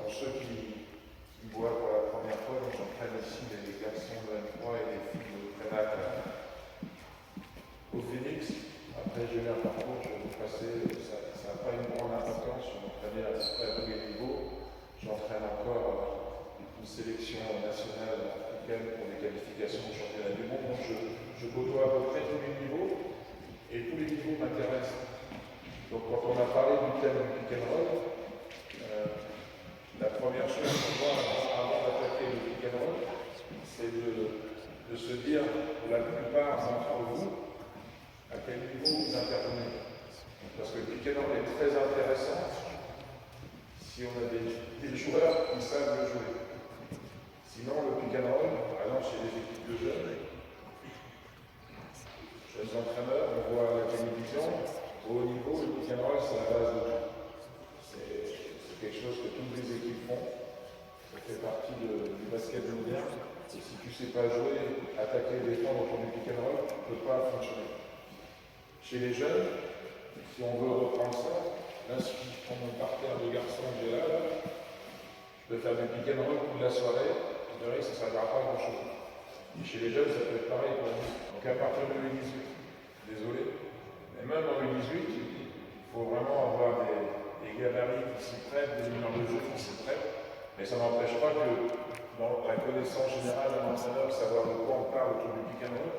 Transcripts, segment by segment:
pour ceux qui voient pour la première fois, j'entraîne ici les garçons de M3 et les filles de Prénac au Phoenix. Après, j'ai eu un parcours, je vais vous passer, ça n'a pas une grande importance, je m'entraînais à tous les niveaux. J'entraîne encore une sélection nationale africaine pour des qualifications au championnat du monde. Donc je côtoie à peu près tous les niveaux et tous les niveaux m'intéressent. Donc quand on a parlé du thème du pick and roll, la première chose pour moi avant d'attaquer le pick and roll, c'est de se dire pour la plupart d'entre vous à quel niveau vous intervenez. Parce que le pick and roll est très intéressant si on a des joueurs qui savent le jouer. Sinon, le pick and roll, par exemple chez les équipes de jeunes entraîneurs, on voit à la télévision, au haut niveau, le pick and roll, c'est la base de tout. C'est quelque chose que toutes les équipes font. Ça fait partie du basket moderne. Et si tu ne sais pas jouer, attaquer, défendre autour du pick and roll, tu ne peux pas fonctionner. Chez les jeunes, si on veut reprendre ça, là, si je prends mon parterre de garçons que j'ai là, je peux faire du pick and roll toute la soirée, je dirais que ça ne servira pas à grand chose. Et chez les jeunes, ça peut être pareil pour nous. Donc à partir de U18, désolé, mais même en U18, il faut vraiment avoir des gabarits qui s'y prêtent, des meneurs de jeu qui s'y prêtent, mais ça n'empêche pas que dans la connaissance générale d'un entraîneur, savoir de quoi on parle autour du pick and roll,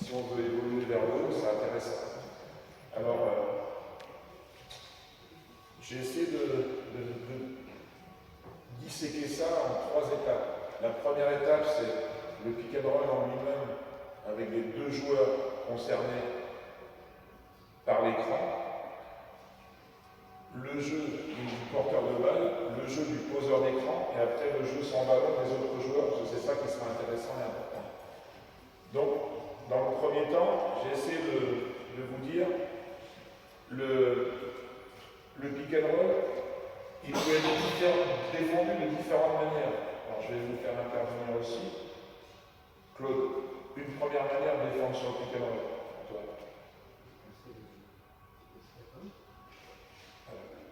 si on veut évoluer vers le haut, c'est intéressant. Alors, j'ai essayé de disséquer ça en 3 étapes. La première étape, c'est le pick and roll en lui-même, avec les 2 joueurs concernés par l'écran, le jeu du porteur de balle, le jeu du poseur d'écran, et après le jeu sans ballon des autres joueurs, parce que c'est ça qui sera intéressant et important. Donc, dans le premier temps, j'ai essayé de vous dire, le pick and roll, il peut être défendu de différentes manières. Alors, je vais vous faire intervenir aussi. Claude, une première manière de défendre sur le pick and roll.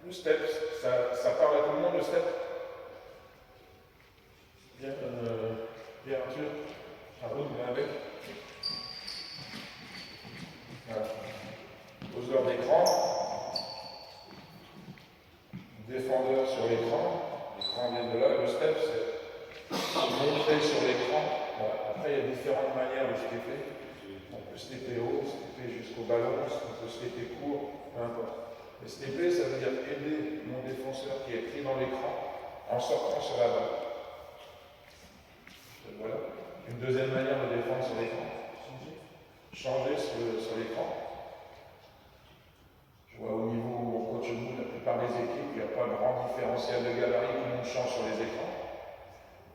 Le step, ça parle à tout le monde, le step. Bien, Arthur, Arnaud, viens avec. Voilà. Poseur d'écran, défendeur sur l'écran vient de là, le step, c'est montrer sur l'écran. Voilà. Après, il y a différentes manières de stepper. On peut stepper haut, stepper jusqu'au ballon, on peut stepper court, peu importe. Et stepper, ça veut dire aider mon défenseur qui est pris dans l'écran en sortant sur la balle. Voilà. Une deuxième manière de défendre sur l'écran. Changer sur l'écran. Je vois au niveau où on coach nous, la plupart des équipes, il n'y a pas de grand différentiel de gabarit, tout le monde change sur les écrans.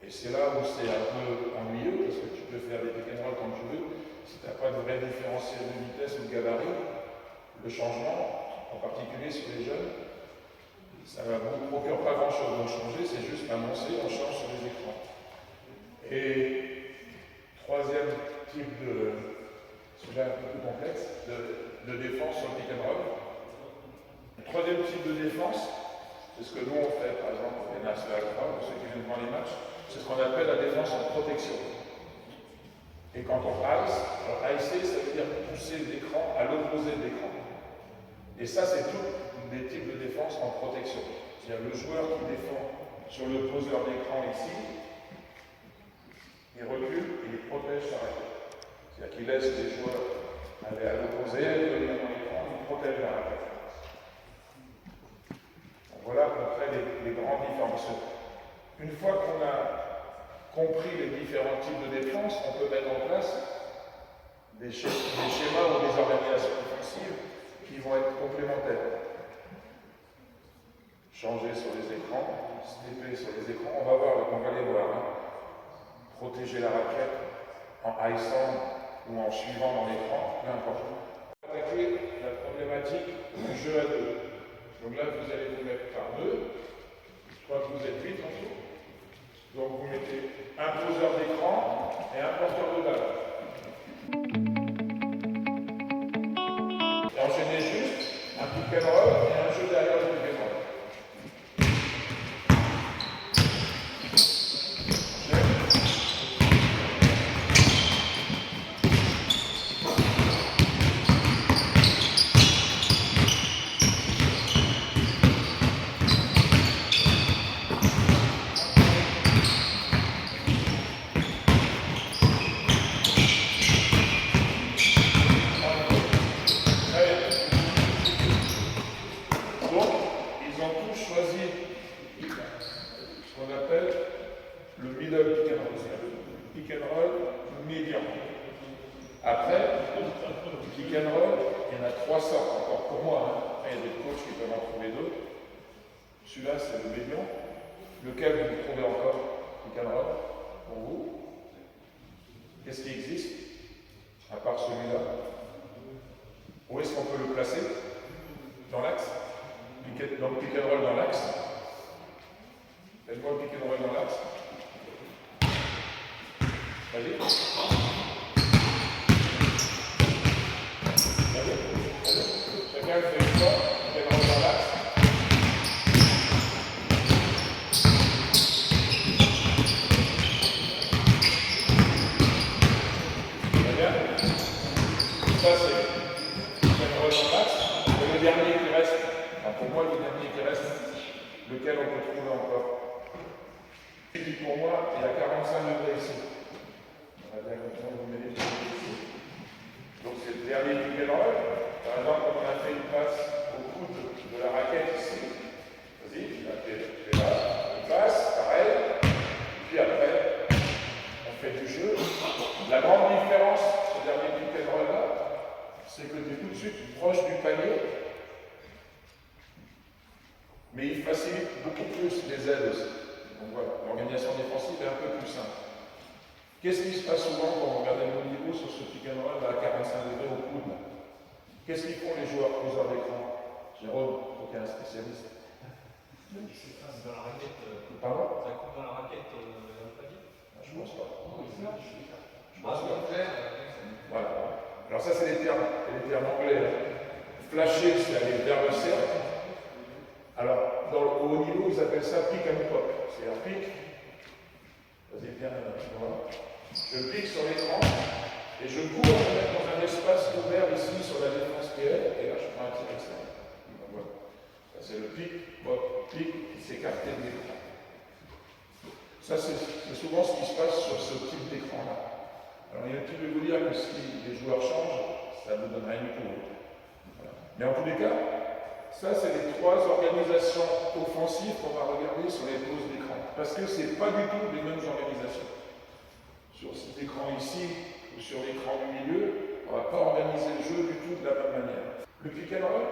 Et c'est là où c'est un peu ennuyeux, parce que tu peux faire des pick and roll comme tu veux. Si tu n'as pas de vrai différentiel de vitesse ou de gabarit, le changement, en particulier sur les jeunes, ça ne vous procure pas grand-chose. Donc changer, c'est juste annoncer, on change sur les écrans. Et troisième type celui-là un peu plus complexe, de défense sur le pick and roll. Le troisième type de défense, c'est ce que nous on fait, par exemple, pour les National 3, pour ceux qui viennent voir les matchs, c'est ce qu'on appelle la défense en protection. Et quand on ice, alors icer, ça veut dire pousser l'écran à l'opposé de l'écran. Et ça, c'est tous des types de défense en protection. C'est-à-dire le joueur qui défend sur le poseur d'écran ici, il recule et il protège sa raquette. C'est-à-dire qu'il laisse les joueurs aller à l'opposé, aller dans l'écran, il protège la raquette. Donc voilà à peu près les grandes différences. Une fois qu'on a compris les différents types de défense, on peut mettre en place des schémas ou des organisations offensives qui vont être complémentaires. Changer sur les écrans, stepper sur les écrans, on va les voir. Hein. Protéger la raquette en iceant ou en suivant dans l'écran, peu importe. On va attaquer la problématique du jeu à 2. Donc là, vous allez vous mettre par 2. Je crois que vous êtes 8 en tout. Donc vous mettez un poseur d'écran et un porteur de balle. Et enchaînez juste un pick and roll et un jeu derrière le pick and roll. Après, pick and roll, il y en a 3 sortes encore pour moi. Hein. Après, il y a des coachs qui peuvent en trouver d'autres. Celui-là, c'est le médian. Lequel vous trouvez encore pick and roll pour vous? Qu'est-ce qui existe à part celui-là? Où est-ce qu'on peut le placer? Dans l'axe? Donc pick and roll dans l'axe. Faites-moi le pick and roll dans l'axe. Vas-y. Chacun le fait une fois, pick and roll dans l'axe. Très bien. Ça c'est pick and roll dans l'axe. Et le dernier qui reste, enfin, pour moi le dernier qui reste, lequel on peut trouver encore. Celui pour moi est à 45 degrés ici. On va bien comprendre, vous mettez ici. Donc c'est le dernier pick and roll. Par exemple, quand on a fait une passe au coude de la raquette ici, vas-y, tu fais là, on passe, pareil, puis après, on fait du jeu. La grande différence, ce dernier pick and roll là, c'est que tu es tout de suite proche du panier, mais il facilite beaucoup plus les aides aussi. Donc voilà, l'organisation défensive est un peu plus simple. Qu'est-ce qui se passe souvent quand on regarde le haut niveau sur ce pick and roll à 45 degrés au coude? Qu'est-ce qu'ils font les joueurs poseurs d'écran? Jérôme, toi qui es un spécialiste. Dans la raquette. Pardon? Ça coupe dans la raquette dans le panier? Je pense pas. Je pense pas. Voilà. Alors ça c'est les termes anglais. Flasher, c'est aller vers le cercle. Alors, au haut niveau, ils appellent ça pick and pop. C'est un pic. Vas-y, viens, voilà. Je pique sur l'écran et je cours me mettre dans un espace ouvert ici sur la défense PL et là je prends un tir externe. Voilà. Ça c'est le pic, pop, pic qui s'écarte de l'écran. Ça c'est souvent ce qui se passe sur ce type d'écran là. Alors il y a un petit peu vous dire que si les joueurs changent, ça ne vous donne rien du tout. Voilà. Mais en tous les cas, ça, c'est les 3 organisations offensives qu'on va regarder sur les poses d'écran. Parce que ce n'est pas du tout les mêmes organisations. Sur cet écran ici, ou sur l'écran du milieu, on ne va pas organiser le jeu du tout de la même manière. Le pick and roll,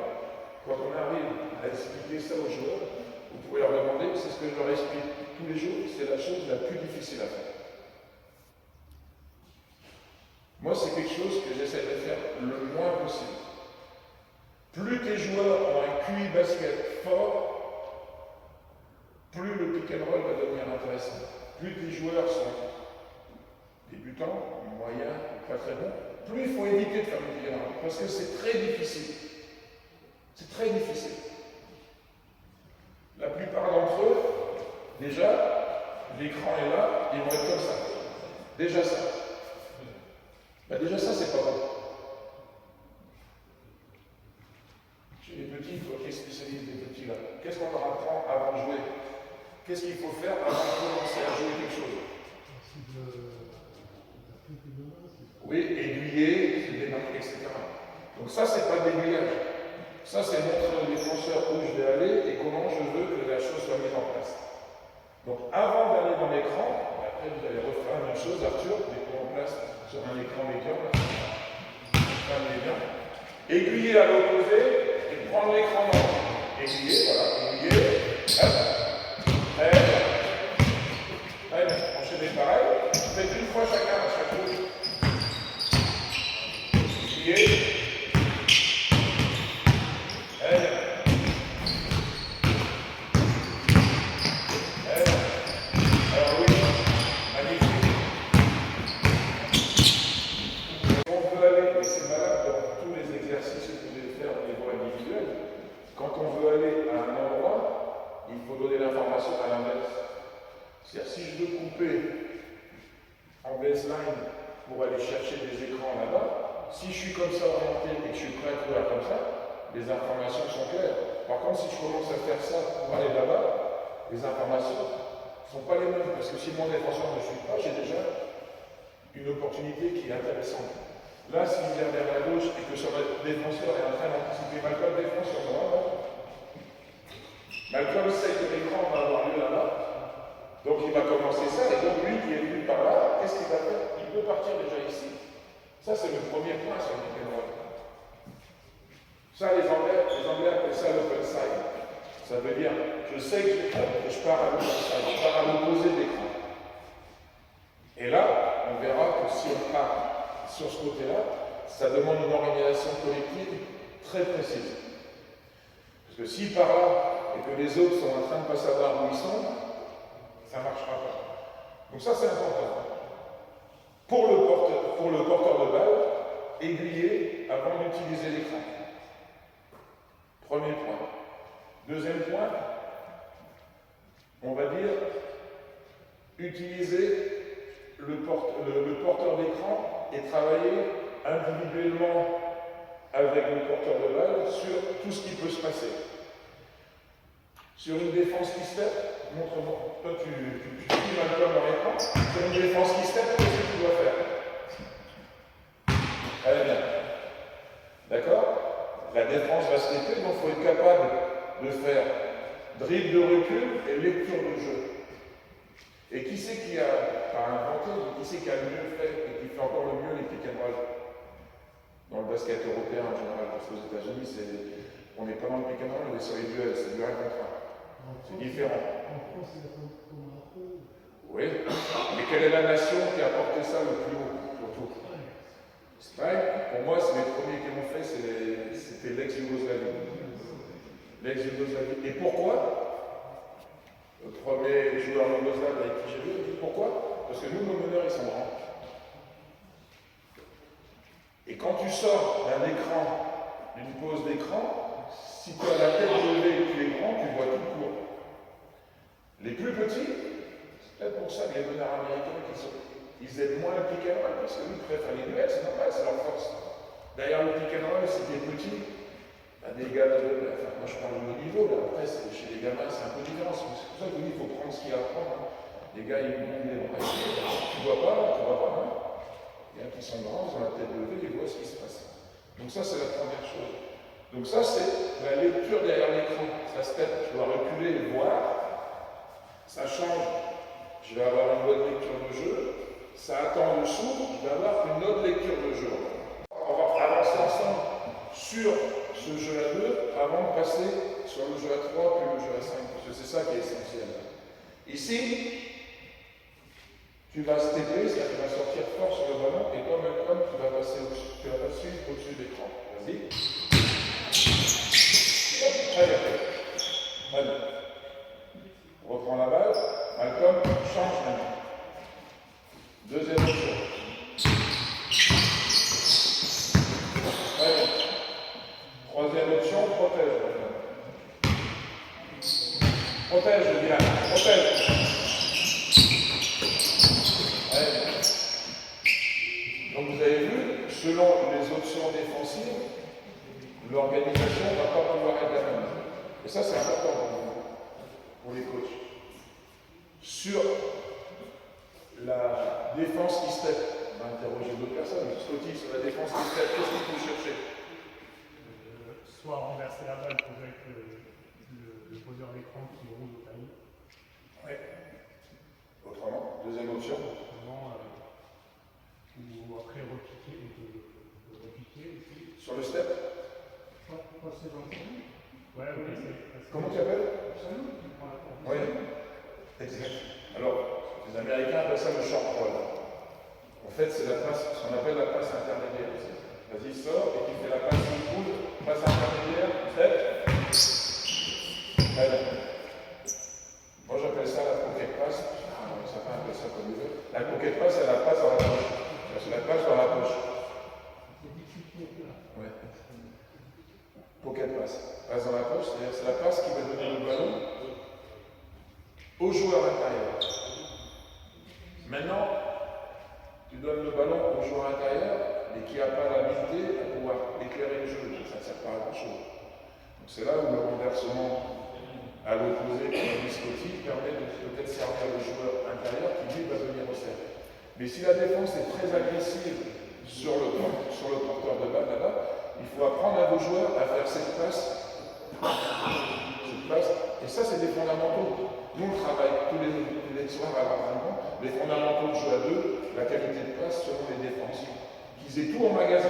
quand on arrive à expliquer ça aux joueurs, vous pouvez leur demander, c'est ce que je leur explique tous les jours, c'est la chose la plus difficile à faire. Moi, c'est quelque chose que j'essaie de faire le moins possible. Plus tes joueurs ont un QI basket fort, plus le pick and roll va devenir intéressant. Plus tes joueurs sont débutants, moyens, pas très bons, plus il faut éviter de faire le pick and roll, parce que c'est très difficile. C'est très difficile. La plupart d'entre eux, déjà, l'écran est là, ils vont être comme ça. Déjà ça. Déjà ça, c'est pas bon. Chez les petits, toi qui es spécialiste des petits là, qu'est-ce qu'on leur apprend avant de jouer? Qu'est-ce qu'il faut faire avant de commencer à jouer quelque chose? Oui, aiguiller, se démarquer, etc. Donc ça, c'est pas de l'aiguillage. Ça, c'est montrer au défenseur où je vais aller et comment je veux que la chose soit mise en place. Donc avant d'aller dans l'écran, après vous allez refaire la même chose, Arthur, mettez en place sur un écran médian, aiguiller à l'opposé et prendre l'écran dans aiguiller, voilà, aiguiller, enchaînez pareil, faites une fois chacun à chaque fois. Aiguiller, alors oui, magnifique. On veut aller, et c'est valable dans tous les exercices que vous devez faire au niveau individuel, quand on veut aller à un endroit, il faut donner l'information à l'inverse. C'est-à-dire, si je veux couper en baseline pour aller chercher des écrans là-bas, si je suis comme ça orienté et que je suis prêt à courir comme ça, les informations sont claires. Par contre, si je commence à faire ça pour aller là-bas, les informations ne sont pas les mêmes. Parce que si mon défenseur ne suit pas, j'ai déjà une opportunité qui est intéressante. Là, s'il vient vers la gauche et que son défenseur est en train d'anticiper, Malcolm défense sur moi, Malcolm sait que l'écran va avoir lieu là-bas. Donc il va commencer ça, et donc lui qui est venu par là, qu'est-ce qu'il va faire? Il peut partir déjà ici. Ça, c'est le premier point sur le pick and roll. Ça, les Anglais appellent ça l'open side. Ça veut dire, je sais que je pars à l'open side, je pars à l'opposé d'écran. Et là, on verra que si on part sur ce côté-là, ça demande une organisation collective très précise. Parce que s'il part là et que les autres sont en train de ne pas savoir où ils sont, ça ne marchera pas. Donc ça, c'est important. Pour le porteur de balle, aiguiller avant d'utiliser l'écran. Premier point. Deuxième point, on va dire utiliser le porteur d'écran et travailler individuellement avec le porteur de balle sur tout ce qui peut se passer. Sur une défense qui step, montre-moi. Toi, tu suis Malcolm dans l'écran. Sur une défense qui step, qu'est-ce que tu dois faire? Allez bien. D'accord? La défense va stepper, donc il faut être capable de faire dribble de recul et lecture de jeu. Et qui c'est qui a, pas inventé, mais qui c'est qui a le mieux fait et qui fait encore le mieux les pick and roll? Dans le basket européen en général, parce qu'aux États-Unis, on n'est pas dans le pick and roll, on est sur les duels, c'est du 1 contre 1. C'est différent. Oui, mais quelle est la nation qui a porté ça le plus haut, surtout? Spike, pour moi, c'est les premiers qui l'ont fait, c'était l'ex-Yougoslavie. L'ex-Yougoslavie. Et pourquoi? Le premier joueur yougoslave avec qui j'ai joué, pourquoi? Parce que nous, nos meneurs, ils sont grands. Et quand tu sors d'un écran, d'une pause d'écran, si tu as la tête levée et que tu es grand, tu vois tout court. Les plus petits, c'est peut-être pour ça que les meneurs américains, ils aiment moins le pick and roll, parce que nous, ils préfèrent les duels, c'est normal, c'est leur force. D'ailleurs, le pick and roll, si t'es petit, des gars, enfin, moi je parle de haut niveau, là, après, chez les gamins, c'est un peu différent. C'est pour ça que je dis, il faut prendre ce qu'il y a à prendre. Hein. Les gars, ils vont les bras. Tu vois pas, hein. Il y en a qui sont grands, ils ont la tête levée, ils voient ce qui se passe. Donc ça, c'est la première chose. Donc ça, c'est la lecture derrière l'écran. Ça step, je dois reculer et voir. Ça change. Je vais avoir une bonne lecture de jeu. Ça attend dessous, je vais avoir une autre lecture de jeu. On va avancer ensemble sur ce jeu à 2 avant de passer sur le jeu à 3 puis le jeu à 5, parce que c'est ça qui est essentiel. Ici, tu vas stepper, c'est-à-dire que tu vas sortir fort sur le ballon, et toi, Malcolm, tu vas passer au-dessus de l'écran. Vas-y. Très bien. Allez. On reprend la balle. Malcolm, change maintenant. Deuxième option. Très bien. Troisième option, protège. Protège, je dis là. Protège. Donc vous avez vu, selon les options défensives, l'organisation ne va pas pouvoir être la même. Et ça, c'est important pour les coachs. Sur la défense qui step, on va interroger d'autres personnes. Scotty, sur la défense qui step, qu'est-ce qu'il faut chercher? Soit renverser la balle pour avec le poseur d'écran qui roule au panier. Oui. Autrement, deuxième option. Ou après repiquer aussi. Sur le step. Passer dans le panier. Ouais, Comment tu appelles? Oui. Exact. Alors, les Américains appellent ça le short roll. En fait, c'est la passe, ce qu'on appelle la passe intermédiaire. Vas-y, sors et tu fais la passe qui coule, passe intermédiaire, step. Allez. Moi, j'appelle ça la pocket pass. Certains appellent ça comme ils veulent. La pocket pass, c'est la passe dans la poche. C'est la passe dans la poche. Ouais. Pocket pass. Passe dans la poche, c'est-à-dire c'est la passe qui va donner le ballon au joueur intérieur. Maintenant, tu donnes le ballon au joueur intérieur, mais qui n'a pas l'habilité à pouvoir éclairer le jeu. Ça ne sert pas à grand-chose. Donc c'est là où le renversement à l'opposé, comme a dit Scotty, permet de peut-être servir le joueur intérieur qui lui va venir au cercle. Mais si la défense est très agressive sur le porteur de balle là-bas, il faut apprendre à vos joueurs à faire cette passe. Et ça, c'est des fondamentaux. Nous, on travaille tous les soirs à l'entraînement, les fondamentaux de jeu à 2, la qualité de passe selon les défenses. Qui utilisez tout en magasin.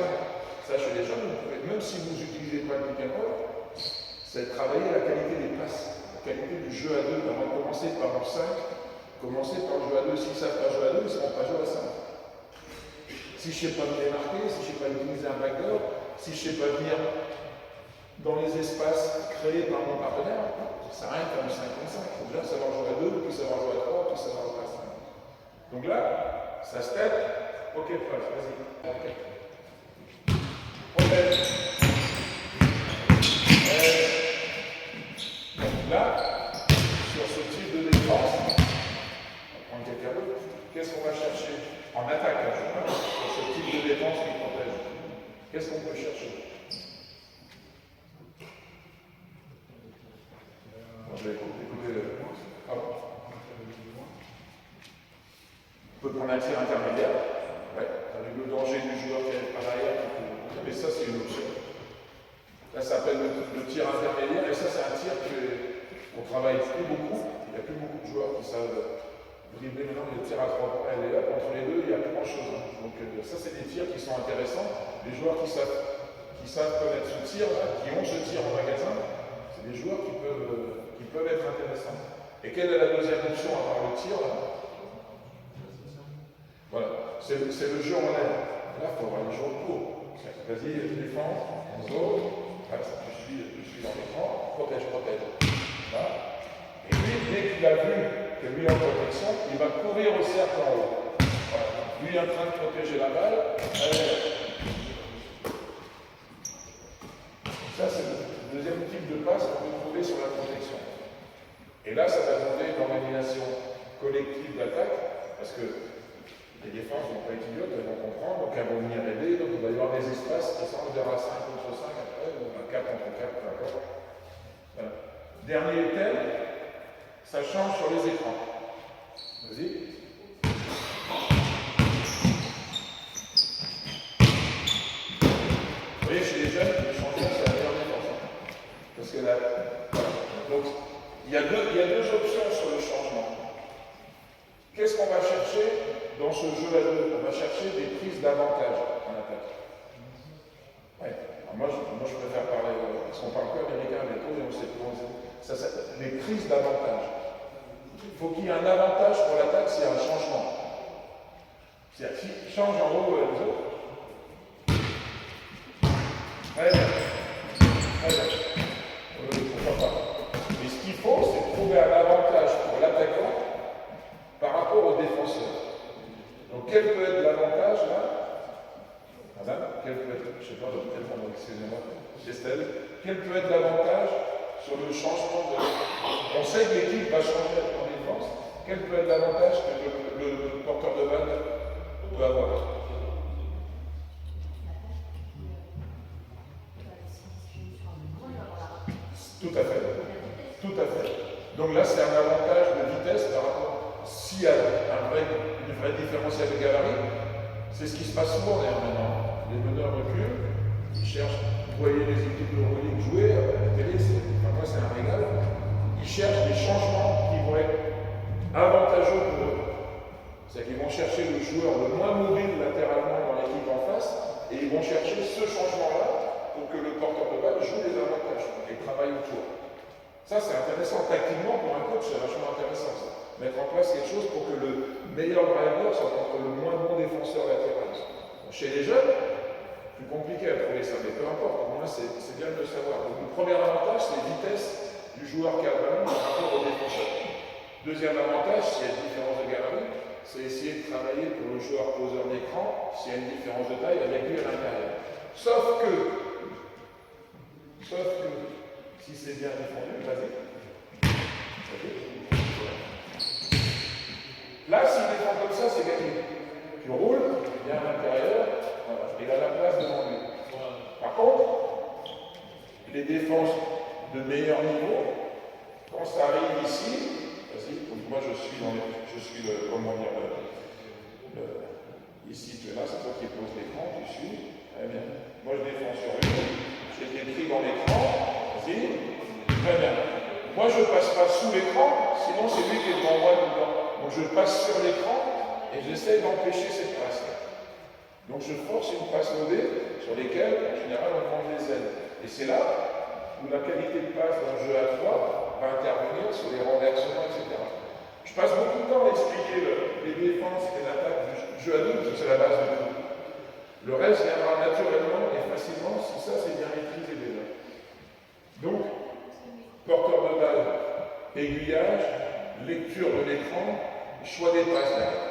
Ça, chez les jeunes, même si vous n'utilisez pas le pick and roll, c'est travailler la qualité des passes, la qualité du jeu à deux. On va commencer par le 5, commencer par le jeu à deux. S'ils ne savent pas jouer à deux, ils ne sauront pas jouer à 5. Si je ne sais pas me démarquer, si je ne sais pas utiliser un backdoor, si je ne sais pas venir dans les espaces créés par mon partenaire, ça ne sert à rien de faire du 5 contre 5. Il faut déjà savoir jouer à 2, puis savoir jouer à 3, puis savoir jouer à 5. Donc là, ça se tape. Ok, Paul, vas-y. Okay. Protège. Donc là, sur ce type de défense, on va prendre quelqu'un d'autre. Qu'est-ce qu'on va chercher en attaque, sur ce type de défense qui protège? Qu'est-ce qu'on peut chercher? Je vais écouter le. On peut prendre un tir intermédiaire, avec le danger du joueur qui est par l'arrière, mais ça c'est une option. Là ça s'appelle le tir intermédiaire, et ça c'est un tir qu'on travaille plus beaucoup. Il n'y a plus beaucoup de joueurs qui savent dribbler maintenant le tir à 3 points. Et là, entre les deux, il n'y a plus grand chose. Donc ça c'est des tirs qui sont intéressants. Les joueurs qui savent connaître ce tir, là, qui ont ce tir en magasin, c'est des joueurs qui peuvent être intéressants. Et quelle est la deuxième option à part le tir là? Voilà, c'est le jeu en l'air. Là, il faut avoir le jeu court. Vas-y, défends, en zone. Voilà, je suis dans l'écran. Protège. Voilà. Et lui, dès qu'il a vu que lui est en protection, il va courir au cercle en haut. Voilà. Lui est en train de protéger la balle. Ça, c'est le deuxième type de passe qu'on peut trouver sur la protection. Et là, ça va demander une organisation collective d'attaque, parce que les défenses ne vont pas être idiotes, elles vont comprendre, donc elles vont venir aider, donc il va y avoir des espaces qui sont vers 5 contre 5 après, ou à 4 contre 4, d'accord. Voilà. Dernier thème, ça change sur les écrans. Vas-y. Vous voyez, chez les jeunes, le changement, c'est la meilleure défense. Parce que là, voilà. Donc, il y a deux options sur le changement. Qu'est-ce qu'on va chercher dans ce jeu à deux? On va chercher des prises d'avantage en attaque. Ouais. Moi, je préfère parler, parce qu'on parle que américain, mais tout, et on sait comment ça. Les prises d'avantage. Il faut qu'il y ait un avantage pour l'attaque s'il y a un changement. C'est-à-dire, s'il change en haut les autres. Très bien. Pourquoi pas? Mais ce qu'il faut, c'est trouver un avantage pour l'attaquant par rapport au défenseur. Donc, quel peut être l'avantage là? Madame, quel peut être, je ne sais pas, excusez-moi, Estelle, quel peut être l'avantage sur le changement de. On sait que l'équipe va changer en défense. Quel peut être l'avantage que le porteur de balle peut avoir? Tout à fait. Donc là, c'est un avantage de vitesse par rapport. S'il y a une vraie différentiel de gabarit, c'est ce qui se passe souvent d'ailleurs maintenant. Les meneurs reculent, ils cherchent, vous voyez les équipes de Euroleague jouer, à la télé, moi c'est un régal, ils cherchent des changements qui vont être avantageux pour eux. C'est-à-dire qu'ils vont chercher le joueur le moins mobile latéralement dans l'équipe en face, et ils vont chercher ce changement-là pour que le porteur de balle joue les avantages et travaille autour. Ça, c'est intéressant. Tactiquement, pour un coach, c'est vachement intéressant ça. Mettre en place quelque chose pour que le meilleur driver soit contre le moins bon défenseur latéral. Bon, chez les jeunes, plus compliqué à trouver ça, mais peu importe, au moins c'est bien de le savoir. Donc, le premier avantage, c'est la vitesse du joueur qui a le ballon par rapport au défenseur. Deuxième avantage, s'il y a une différence de gabarit, c'est essayer de travailler pour le joueur poseur d'écran, s'il y a une différence de taille avec lui à l'intérieur. Sauf que, si c'est bien défendu, vas-y. Là, s'il défend comme ça, c'est gagné. Tu roules, il y a à l'intérieur, voilà, il a la place devant lui. Par contre, les défenses de meilleur niveau, quand ça arrive ici, vas-y, donc moi je suis le, comment dire, ici tu es là, c'est toi qui poses l'écran, tu suis, très bien. Moi je défends sur une, j'ai été pris dans l'écran, vas-y, très bien. Moi je passe pas sous l'écran, sinon c'est lui qui est devant moi tout le temps. Donc je passe sur l'écran et j'essaie d'empêcher cette passe. Donc je force une passe lobée sur lesquelles, en général, on prend des ailes. Et c'est là où la qualité de passe dans le jeu à 3 va intervenir sur les renversements, etc. Je passe beaucoup de temps à expliquer les défenses et l'attaque du jeu à 2, parce que c'est la base de tout. Le reste viendra naturellement et facilement si ça c'est bien maîtrisé déjà. Donc, porteur de balle, aiguillage, lecture de l'écran, choix des passes derrière.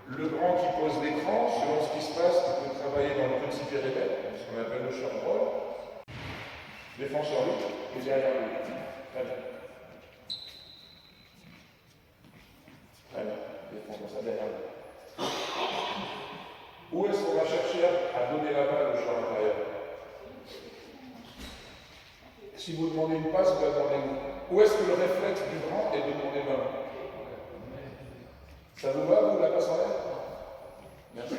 Le grand qui pose l'écran, selon ce qui se passe, tu peux travailler dans le petit périmètre, ce qu'on appelle le short roll. Défenseur lui, et derrière lui. Très bien. Très bien. Défends comme ça derrière lui. Où est-ce qu'on va chercher à donner la balle au joueur intérieur? Si vous demandez une passe, vous la demandez où? Où est-ce que le réflexe du grand est de demander main? Ça vous va, vous, la passe en l'air? Merci.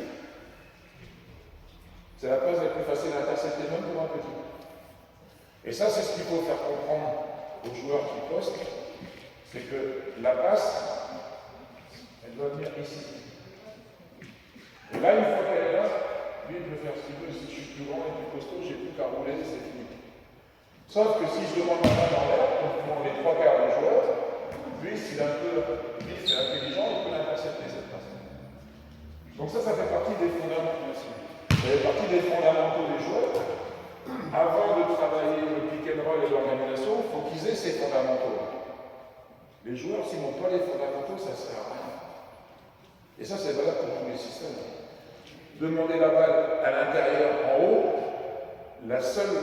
C'est la passe la plus facile à intercepter même pour un petit. Et ça, c'est ce qu'il faut faire comprendre aux joueurs qui postent, c'est que la passe, elle doit venir ici. Et là, une fois qu'elle est là, lui, il peut faire ce qu'il veut. Si je suis plus grand et plus costaud, j'ai plus qu'à rouler, c'est fini. Sauf que si je demande la main dans l'air, comme les trois quarts des joueurs, lui, s'il est un peu vif et intelligent, il peut l'intercepter cette passe. Donc ça fait partie des fondamentaux aussi. Ça fait partie des fondamentaux des joueurs. Avant de travailler le pick and roll et l'organisation, il faut qu'ils aient ces fondamentaux. Les joueurs, s'ils n'ont pas les fondamentaux, ça ne sert à rien. Et ça, c'est valable pour tous les systèmes. Demander la balle à l'intérieur, en haut, la seule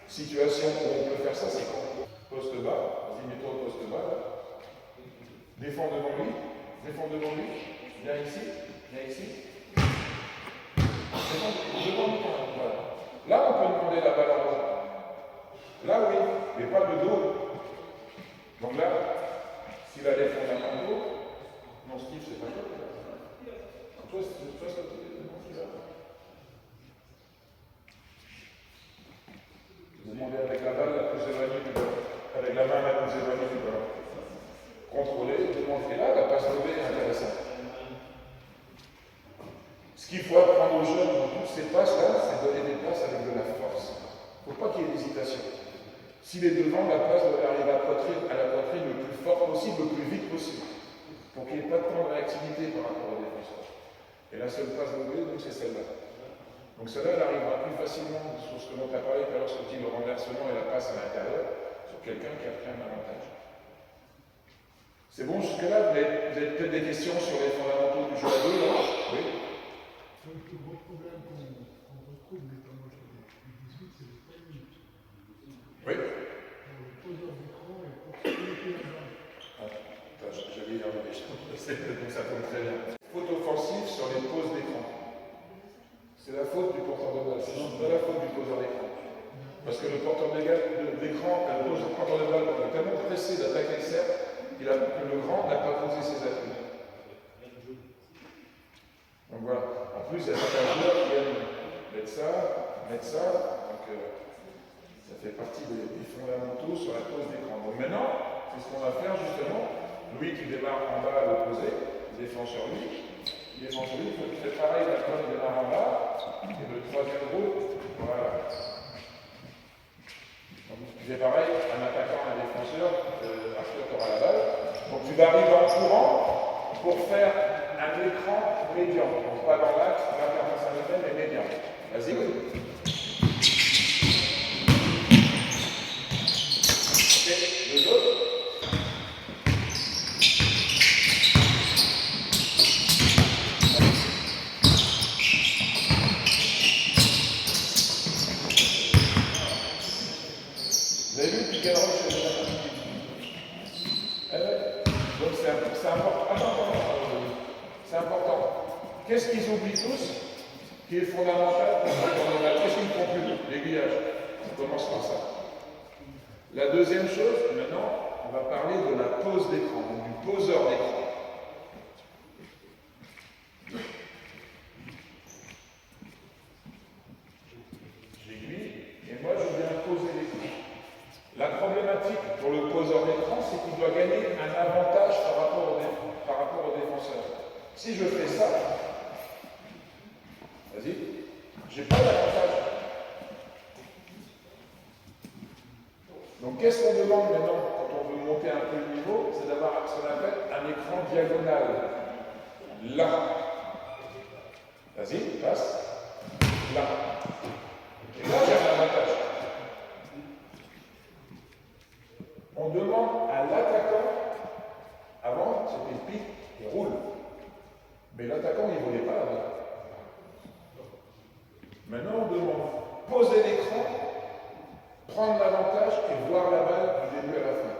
situation où on peut faire ça, c'est quand poste bas, vas-y, mets-toi au poste bas, là. Défends devant lui, viens ici, défends devant lui, voilà. Là, on peut demander la balle en haut. Là, oui, mais pas de dos. Donc là, s'il a les fondamentaux, non, Steve, c'est pas toi. Toi, ça te demandez avec la balle la plus éloignée du ballon, avec la main la plus éloignée du ballon. Contrôler, demander là, la passe levée est intéressante. Ce qu'il faut apprendre aux jeunes dans toutes ces passes-là, c'est donner des passes avec de la force. Il ne faut pas qu'il y ait d'hésitation. S'il est devant, la passe doit arriver à la poitrine le plus fort possible, le plus vite possible, pour qu'il n'y ait pas de temps de réactivité par rapport au défenseur. Et la seule passe levée, donc c'est celle-là. Donc celle-là, elle arrivera plus facilement sur ce que l'on a parlé tout à l'heure, sur le renversement et la passe à l'intérieur, sur quelqu'un qui a pris un avantage. C'est bon jusque-là? Vous avez peut-être des questions sur les fondamentaux du jeu à deux, là? Oui. Le plus gros problème qu'on retrouve, notamment sur les 18, c'est le timing. Oui. Le poseur d'écran et pour piloter la balle. J'avais y arrivé, donc ça tombe très bien. Faute offensive sur les poses d'écran. C'est la faute du porteur de balle, c'est pas la faute du poseur d'écran. Parce que le porteur d'écran, le porteur de balle, est tellement pressé d'attaquer le cercle, que le grand n'a pas posé ses appuis. Donc voilà. En plus, il y a certains joueurs qui aiment mettre ça, donc ça fait partie des fondamentaux sur la pose d'écran. Donc maintenant, c'est ce qu'on va faire justement. Louis qui démarre en bas à l'opposé, il défend sur lui. Il défend sur lui, il faut faire pareil, la fois il démarre en bas, et le troisième groupe, voilà. Donc tu fais pareil, un attaquant, un défenseur, Arthur tu auras la balle. Donc tu vas arriver en courant pour faire un écran médian. Donc pas dans l'axe, pas 45 mètres, mais médian. Vas-y, oui. Ok, deux autres. Vous avez vu le pick and roll chez les donc c'est important. C'est important. Qu'est-ce qu'ils oublient tous qui est fondamental pour comprendre la qu'est-ce qu'ils ne font plus? L'aiguillage. On commence par ça. La deuxième chose, maintenant, on va parler de la pose d'écran, donc du poseur d'écran. J'aiguille et moi je viens poser l'écran. La problématique pour le poseur d'écran, c'est qu'il doit gagner un avantage par rapport au défenseur. Si je fais ça, J'ai pas d'avantage. Donc qu'est-ce qu'on demande maintenant quand on veut monter un peu le niveau? C'est d'avoir ce qu'on appelle un écran diagonal. Là. Vas-y, passe. Là. Et là, j'ai un avantage. On demande à l'attaquant, avant c'était pique et roule. Mais l'attaquant, il ne volait pas là-bas. Maintenant, on demande poser l'écran, prendre l'avantage et voir la balle du début à la fin.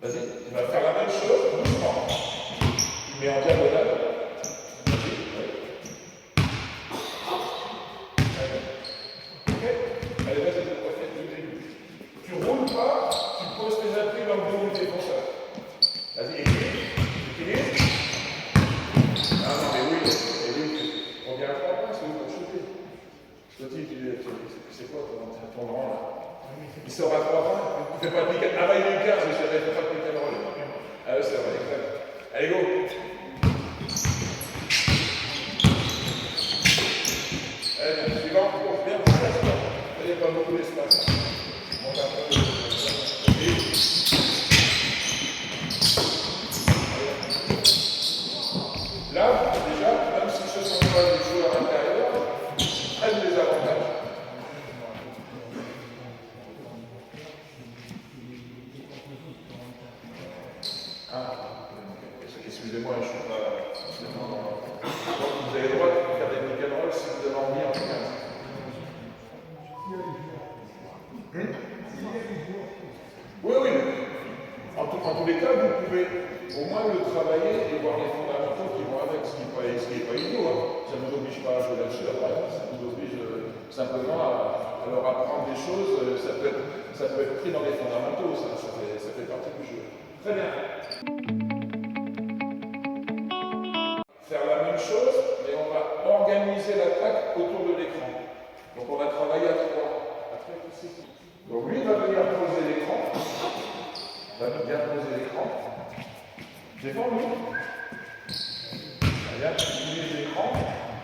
Vas-y, tu vas faire la même chose, doucement. Tu mets en diagonale. Vas-y, oui. Ok. Allez, vas-y, refais du début. Tu roules pas, tu poses tes appuis dans le dos de tes défenseurs. Vas-y, équilibre. Ah non, mais oui, on vient à 3 points, c'est pour shooter. Petit, c'est quoi ton grand là? Il sort à 3 points, il ne fait pas de pick and roll. Ah bah il est 15, je savais, il ne fait pas de pick and roll. Ah oui, c'est vrai, exact. Allez, go! Allez, suivant, cours bien, il n'y a pas beaucoup d'espace. Monte un peu. Là, déjà, même si ce sont pas des joueurs intérieurs, prennent des avantages. Excusez-moi, je ne suis pas forcément dans... Donc, vous avez le droit de faire des pick and roll si vous avez envie en tout cas. Oui, oui. En tous les cas, vous pouvez au moins le travailler et voir les fondamentaux qui vont avec, ce qui n'est pas idiot. Hein. Ça ne vous oblige pas à jouer là-dessus, ça vous oblige simplement à leur apprendre des choses. Ça peut être pris dans les fondamentaux, ça fait partie du jeu. Très bien. Faire la même chose, mais on va organiser l'attaque autour de l'écran. Donc on va travailler à 3. Donc lui, il va venir poser l'écran. Il va bien poser l'écran. Défends lui. Allez, utilise l'écran.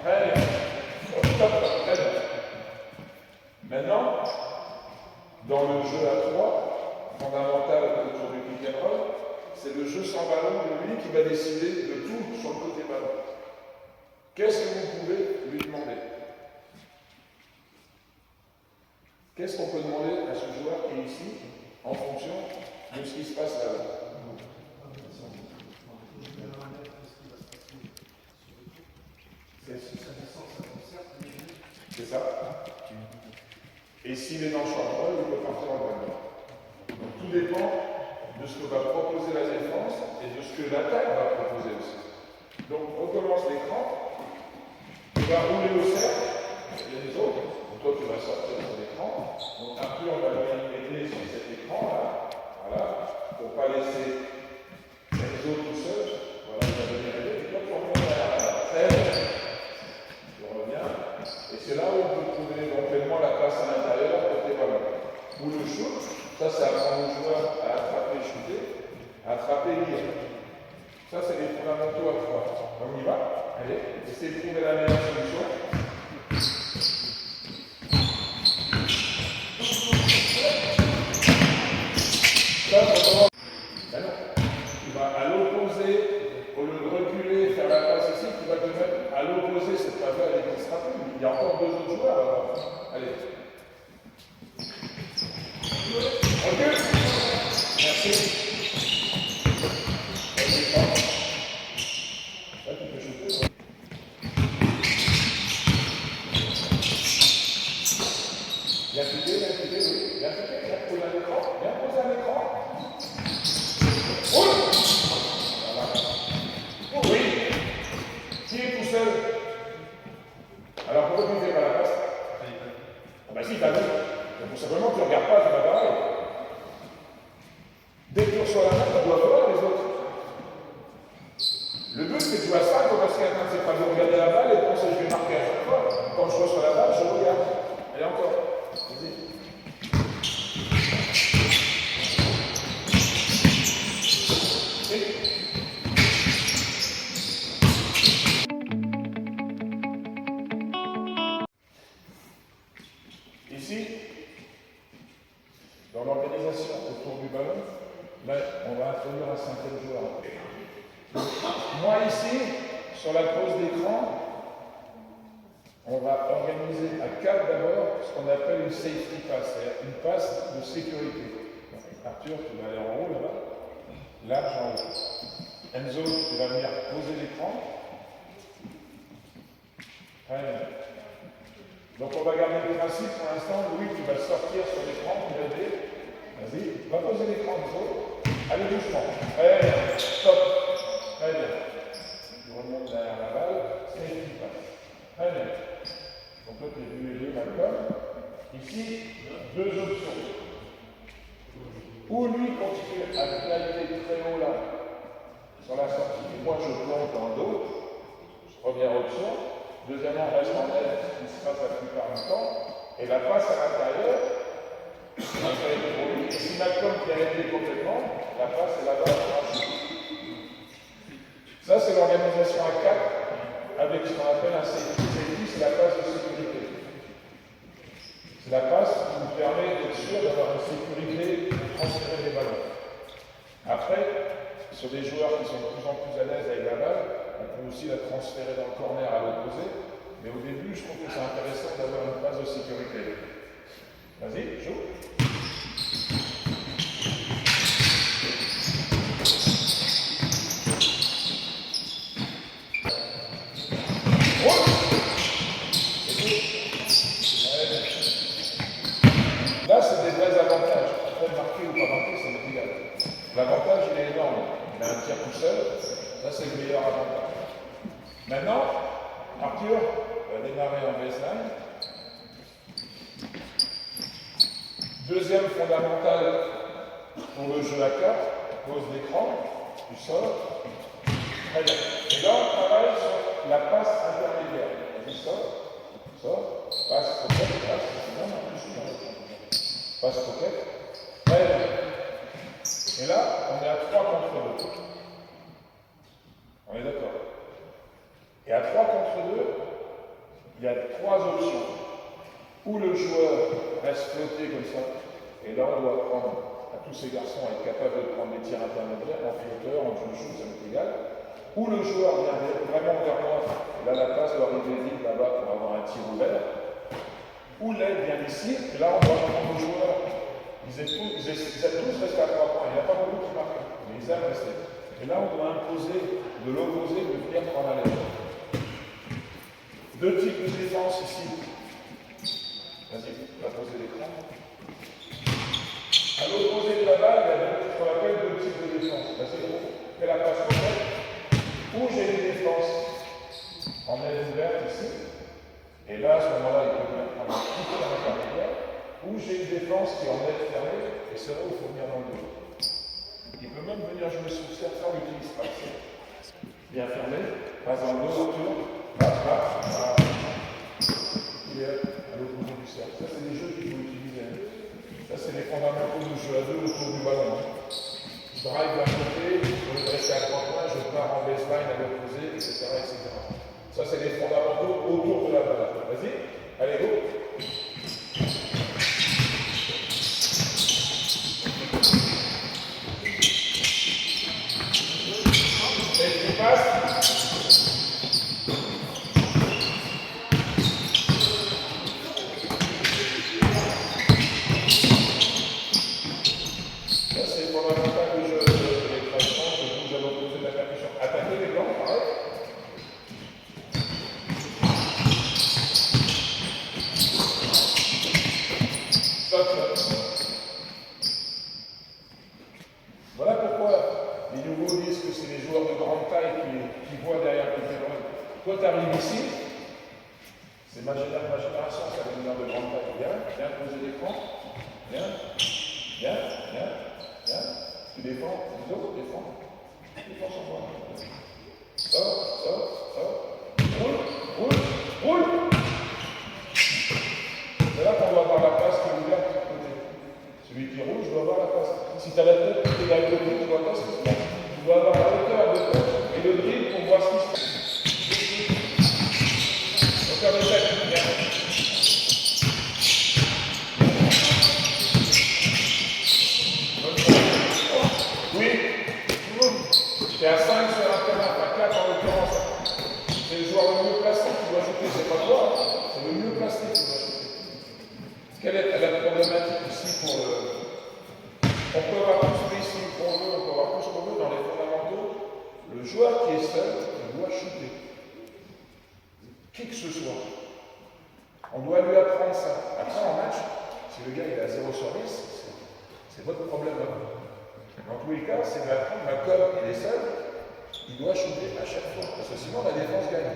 Allez, stop, très bien. Maintenant, dans le jeu à 3, fondamental autour du pick and roll, c'est le jeu sans ballon de lui qui va décider de tout sur le côté ballon. Qu'est-ce que vous pouvez lui demander? Qu'est-ce qu'on peut demander à ce joueur qui est ici en fonction de ce qui se passe là-bas? C'est ça. Et s'il est dans le champ de balle, il peut partir en balle. Donc tout dépend de ce que va proposer la défense et de ce que l'attaque va proposer aussi. Donc on recommence l'écran, tu vas rouler au cercle, et les autres, donc toi tu vas sortir de l'écran, donc après on va venir aider sur cet écran là, voilà, pour ne pas laisser les autres tout seuls, voilà, il va venir aider, et toi tu reviens à la scène, tu reviens, et c'est là où on peut trouver éventuellement la passe à l'intérieur côté ballon. Ou le shoot, ça apprend le joueur à attraper, shooter, à attraper, lire. Ça, c'est les fondamentaux à 3. On y va? Allez, essayez de trouver la meilleure solution. Ça, on commence. Ben non. Tu vas à l'opposé, au lieu de reculer, faire la passe ici, tu vas te mettre à l'opposé, cette phase-là, elle n'existera plus. Il y a encore 2 autres joueurs alors. Allez. Recule. Merci. Bien cliqué, oui. Bien cliqué, bien posé à l'écran. Bien posé à l'écran. Roule. Voilà. Oui. Qui est tout seul? Alors pourquoi tu ne fais pas la passe? Ah bah si, t'as vu. Donc simplement tu ne regardes pas, tu vas pareil. Dès que tu reçois la main, tu dois voir les autres. Le but c'est que tu vas ça, parce qu'un c'est pas de regarder la balle et de penser je vais marquer à chaque fois. Quand je reçois la balle, je regarde. Allez encore. Vas-y. introduire un cinquième joueur. Moi ici, sur la pose d'écran, on va organiser à 4 d'abord ce qu'on appelle une safety pass, c'est-à-dire une passe de sécurité. Donc, Arthur, tu vas aller en haut là-bas, large en haut. Enzo, tu vas venir poser l'écran. Très bien. Donc on va garder le principe pour l'instant. Louis, tu vas sortir sur l'écran, tu vas aider. Vas-y, va poser l'écran, Enzo. Allez, doucement. Très bien. Stop. Très bien. Tu remontes derrière la balle. Safety pass. Très bien. Donc là, tu as vu les deux, Malcolm. Ici, deux options. Ou lui continue à glisser très haut là, sur la sortie, et moi je plonge dans le dos. Première option. Deuxièmement, on reste en aide, ce qui se passe la plupart du temps. Et la passe à l'intérieur, ça va être pour lui. Et si Malcolm qui a aidé complètement, la passe est là-bas pour un chute. Ça, c'est l'organisation à 4 avec ce qu'on appelle un safety. Safety, c'est la passe de sécurité. C'est la passe qui nous permet d'être sûr d'avoir une sécurité pour transférer les ballons. Après, sur des joueurs qui sont de plus en plus à l'aise avec la balle, on peut aussi la transférer dans le corner à l'opposé. Mais au début, je trouve que c'est intéressant d'avoir une passe de sécurité. Vas-y, joue. Là, c'est des vrais avantages. Après, marquer ou pas marquer, ça m'est égal. L'avantage, il est énorme. Il a un tir tout seul. Ça, c'est le meilleur avantage. Maintenant, Arthur va démarrer en baseline. Deuxième fondamental pour le jeu à 4, pose d'écran, tu sors. Très bien. Et là, on travaille sur la passe intermédiaire. Vas-y, sors, passe pocket, passe, c'est bien, en plus, passe pocket. Très bien. Et là, on est à 3 contre 2. On est d'accord. Et à 3 contre 2, il y a 3 options. Où le joueur reste flotté comme ça, et là on doit prendre, à tous ces garçons, être capable de prendre des tirs intermédiaires, en flotteur, en jeu, ça m'est égal. Où le joueur vient vraiment vers moi, et là la passe doit arriver vite là-bas pour avoir un tir ouvert. Où l'aide vient ici, et là on doit prendre le joueur. Ils aiment tous rester à 3 points, il n'y a pas beaucoup qui marquent, mais ils aiment rester. Et là on doit imposer de l'opposé de venir prendre la l'aide. Deux types de défense ici. Vas-y, on va poser l'écran. À l'opposé de la balle, il y a ce qu'on appelle deux types de défense. Vas-y, fais la passe complète. Ou j'ai une défense en aile ouverte ici. Et là, à ce moment-là, il peut bien prendre un petit peu à l'intermédiaire. Ou j'ai une défense qui est en aile fermée. Et c'est là où il faut venir dans le dos. Il peut même venir jouer sous cercle, ça on l'utilise pas. Bien fermé. Passe dans le dos, retour. Passe. Il est à l'opposé du cercle. Ça, c'est des jeux qu'il faut utiliser. Ça, c'est les fondamentaux du jeu à 2 autour du ballon. Je drive d'un côté, je vais rester à 3 points, je pars en baseline à l'opposé, etc., etc. Ça, c'est les fondamentaux autour de la balle. Vas-y, allez, go. Et tu passes. Voilà pourquoi les nouveaux disent que c'est les joueurs de grande taille qui voient derrière le terrain. Toi, tu arrives ici, c'est ma génération, c'est les joueurs de grande taille. Viens poser l'écran. Viens. Tu défends, les autres défends. Défends sur moi. Sors. Roule. C'est là qu'on doit avoir la passe qui est ouverte de l'autre côté. Celui qui roule, je dois avoir la passe. Si tu as la tête qui est dans le côté, tu dois pas ce qui se passe. Tu dois avoir la hauteur de tête et le dribble pour voir ce qui se passe. Hauteur de tête, bien. Oui, qui que ce soit. On doit lui apprendre ça. Après, en match, si le gars il est à 0 sur 10, c'est votre problème. Dans tous les cas, c'est de l'apprendre, comme il est seul, il doit shooter à chaque fois, parce que sinon la défense gagne.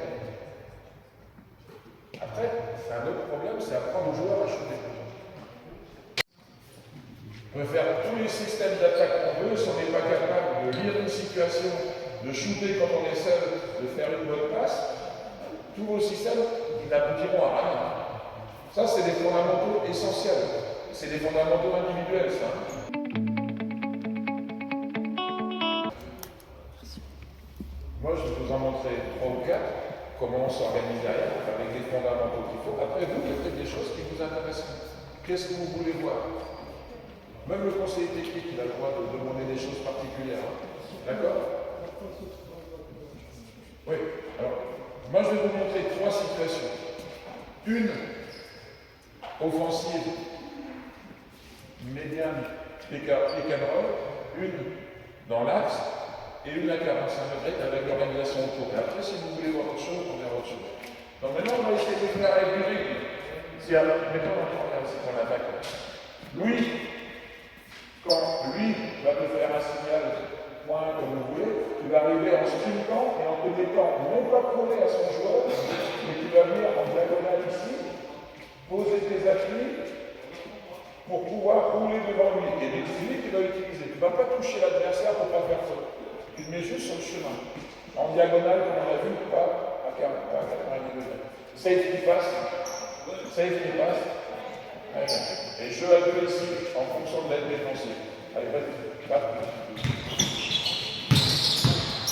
Après, c'est un autre problème, c'est apprendre aux joueurs à shooter. On peut faire tous les systèmes d'attaque qu'on veut, si on n'est pas capable de lire une situation, de shooter quand on est seul, de faire une bonne passe, tous vos systèmes n'aboutiront à rien. Ça, c'est des fondamentaux essentiels. C'est des fondamentaux individuels, ça. Moi, je vais vous en montrer 3 ou 4, comment on s'organise derrière, avec les fondamentaux qu'il faut. Après, vous, il y a peut-être des choses qui vous intéressent. Qu'est-ce que vous voulez voir? Même le conseiller technique, il a le droit de demander des choses particulières. D'accord? Oui. Alors, moi, je vais vous montrer 3 situations. Une offensive, médiane, pick and roll. Une dans l'axe. Et une à 45 degrés avec l'organisation autour. Et après, si vous voulez voir autre chose, on verra autre chose. Donc maintenant, on va essayer de faire avec du rythme. Mettons, regarde, c'est qu'on attaque. Louis, quand lui va te faire un signal point comme vous voulez, tu vas arriver en sprintant et en te mettant non pas collé à son joueur, mais tu vas venir en diagonale ici, poser tes appuis pour pouvoir rouler devant lui. Et c'est lui qui va utiliser. Tu ne vas pas toucher l'adversaire pour ne pas faire faute. Tu te mets juste sur le chemin. En diagonale, comme on a vu, pas à 90 degrés. Safety pass. Safety pass. Et jeu à deux ici, en fonction de l'aide défensive. Allez, vas-y.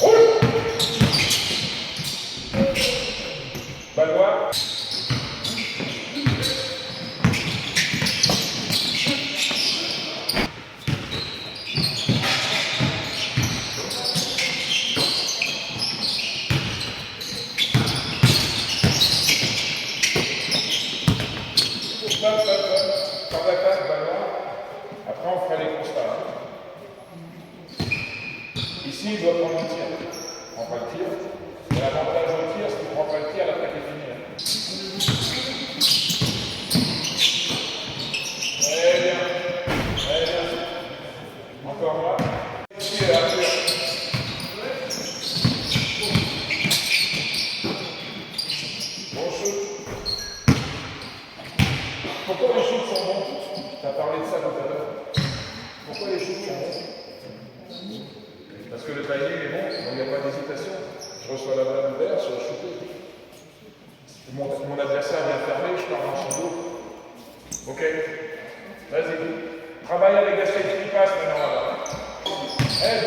Roule! Balois. Après, on fera les constats. Ici, il doit prendre un tir. Il ne prend pas le tir. Et l'avantage au tir, c'est qu'il ne prend pas le tir, l'attaque est finie. Très bien. Très bien. Encore là. Ici, et après. Bon shoot. Pourquoi les shoots sont bons? Tu as parlé de ça tout à l'heure. Pourquoi les shoots sont bons? Parce que le timing est bon, donc il n'y a pas d'hésitation. Je reçois la balle ouverte, je vais shooter. Mon adversaire vient fermer, je pars dans son dos. Ok? Vas-y. Travaille avec la safety pass maintenant là. Aide!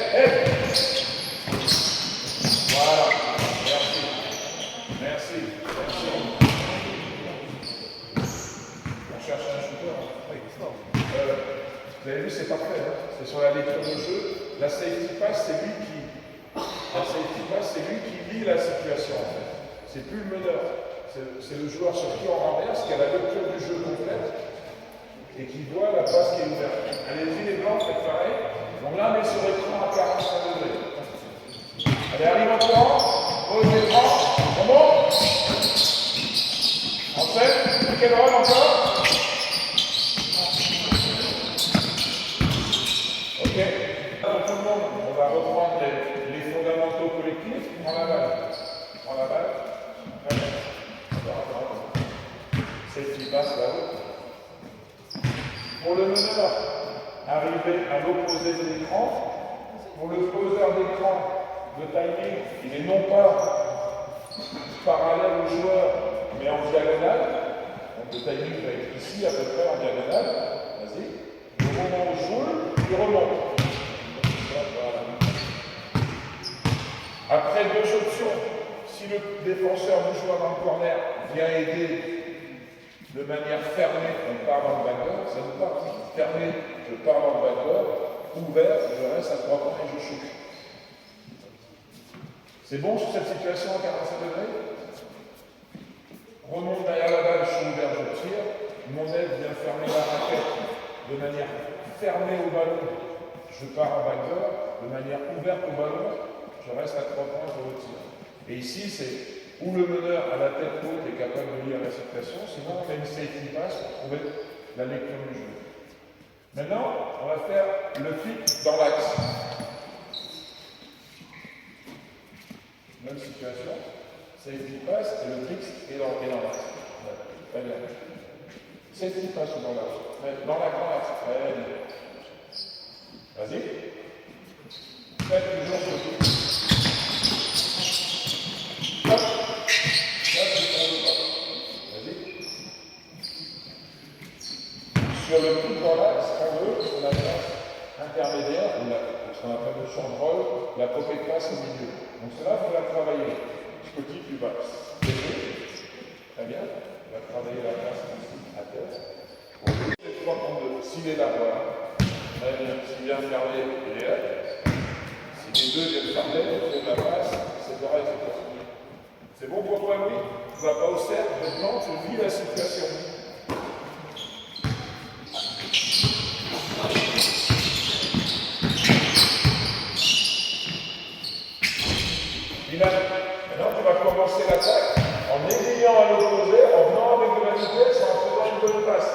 Voilà. Merci. On cherche un shooter. Vous avez vu, c'est parfait. Hein, c'est sur la lecture de jeu. La safety pass, c'est lui qui lit la situation en fait. C'est plus le meneur. C'est le joueur sur qui on renverse, qui a la lecture du jeu complète et qui voit la passe qui est ouverte. Allez-y les blancs, faites pareil. Donc là, on est sur l'écran à 45 degrés. Allez, arrive encore. Pose l'écran. On monte. En fait, pick and roll encore. Ok. Pour tout le monde, on va reprendre les fondamentaux collectifs. Prends la balle. Safety pass là-haut. Pour le meneur, arriver à l'opposé de l'écran. Pour le poseur d'écran, le timing, il est non pas parallèle au joueur, mais en diagonale. Donc le timing va être ici, à peu près en diagonale. Vas-y. Au moment où je roule, il remonte. Voilà. Après, deux options. Si le défenseur du joueur dans le corner vient aider de manière fermée, on part dans le backdoor, ça ne part pas. Fermé, je pars dans le backdoor, ouvert, je reste à 3 points et je shoot. C'est bon sur cette situation à 45 degrés? Remonte derrière la balle, je suis ouvert, je tire. Mon aide vient fermer la raquette de manière fermée au ballon. Je pars en backdoor, de manière ouverte au ballon, je reste à 3 points, je retire. Et ici, c'est où le meneur à la tête haute est capable de lire la situation, sinon on fait une safety pass pour trouver la lecture du jeu. Maintenant, on va faire le pic dans l'axe. Même situation, safety pass et le tricks est dans l'axe. Très bien. Safety pass ou dans l'axe. Dans l'axe. Très bien. Vas-y. Faites toujours ce pic. Hop. Là, tu tombes pas. Vas-y. Sur le pic dans l'axe, on veut sur la place intermédiaire, ce qu'on appelle le champ de rôle, la popée passe au milieu. Donc cela, il faut la travailler. Scotty plus basse. Très bien. On va travailler la place à terre. Les 3 contre 2. S'il est là, voilà. Très bien. S'il vient fermer, il est là. Si les deux viennent fermer, il fait de la place, etc. C'est bon pour toi, Louis? Tu ne vas pas au cercle, maintenant tu vis la situation. Maintenant, tu vas commencer l'attaque en aiguillant à l'opposé, en venant avec de la vitesse, en faisant une bonne passe.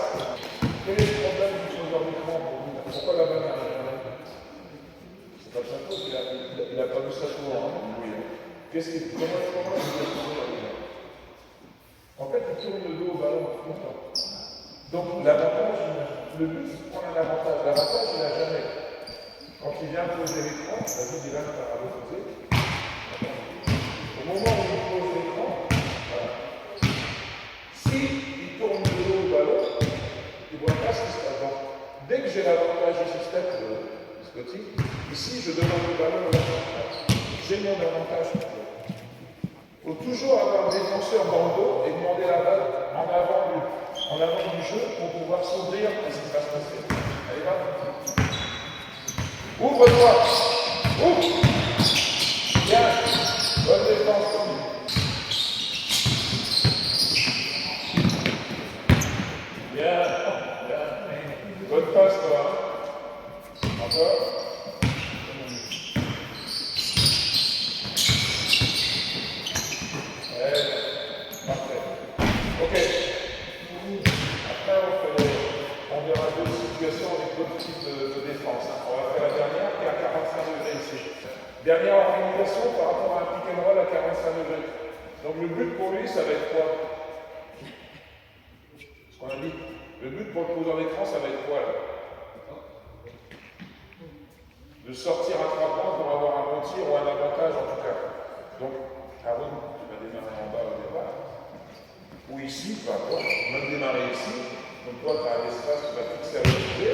Quel est le problème du poseur d'écran pour vous? Pourquoi la bonne arrière? C'est pas sa faute, il n'a pas vu ça souvent. Oui. Qu'est-ce qu'il comment il va tourner? En fait, il tourne le dos au ballon tout le temps. Donc, l'avantage, le but, c'est de prendre un avantage. L'avantage, il n'a jamais. Quand il vient poser l'écran, la vie, il va faire à l'opposé. Au moment où il pose l'écran, voilà. S'il tourne le dos au ballon, il ne voit pas ce qui se passe. Donc, dès que j'ai l'avantage du système de Scotty, ici, je demande le ballon au l'avantage. J'ai mon avantage. Il faut toujours avoir un défenseur dans le dos et demander la balle en avant du jeu pour pouvoir s'ouvrir à ce qui va se passer. Allez, va. Ouvre-toi. Ouvre. Bien. Bonne défense. Bien. Bien. Bonne passe, toi. Encore. Parfait. Ok. Après, on verra d'autres situations avec d'autres types de défense. On va faire la dernière qui est à 45 degrés ici. Dernière organisation par rapport à un pick and roll à 45 degrés. Donc le but pour lui, ça va être quoi? Ce qu'on a dit. Le but pour le poseur d'écran, ça va être quoi là? De sortir à 3 points pour avoir un bon tir ou un avantage en tout cas. Donc, Aaron, tu vas démarrer en bas au départ. Ou ici, peu importe. On va démarrer ici. Donc toi, tu as l'espace, tu vas fixer à l'opposé.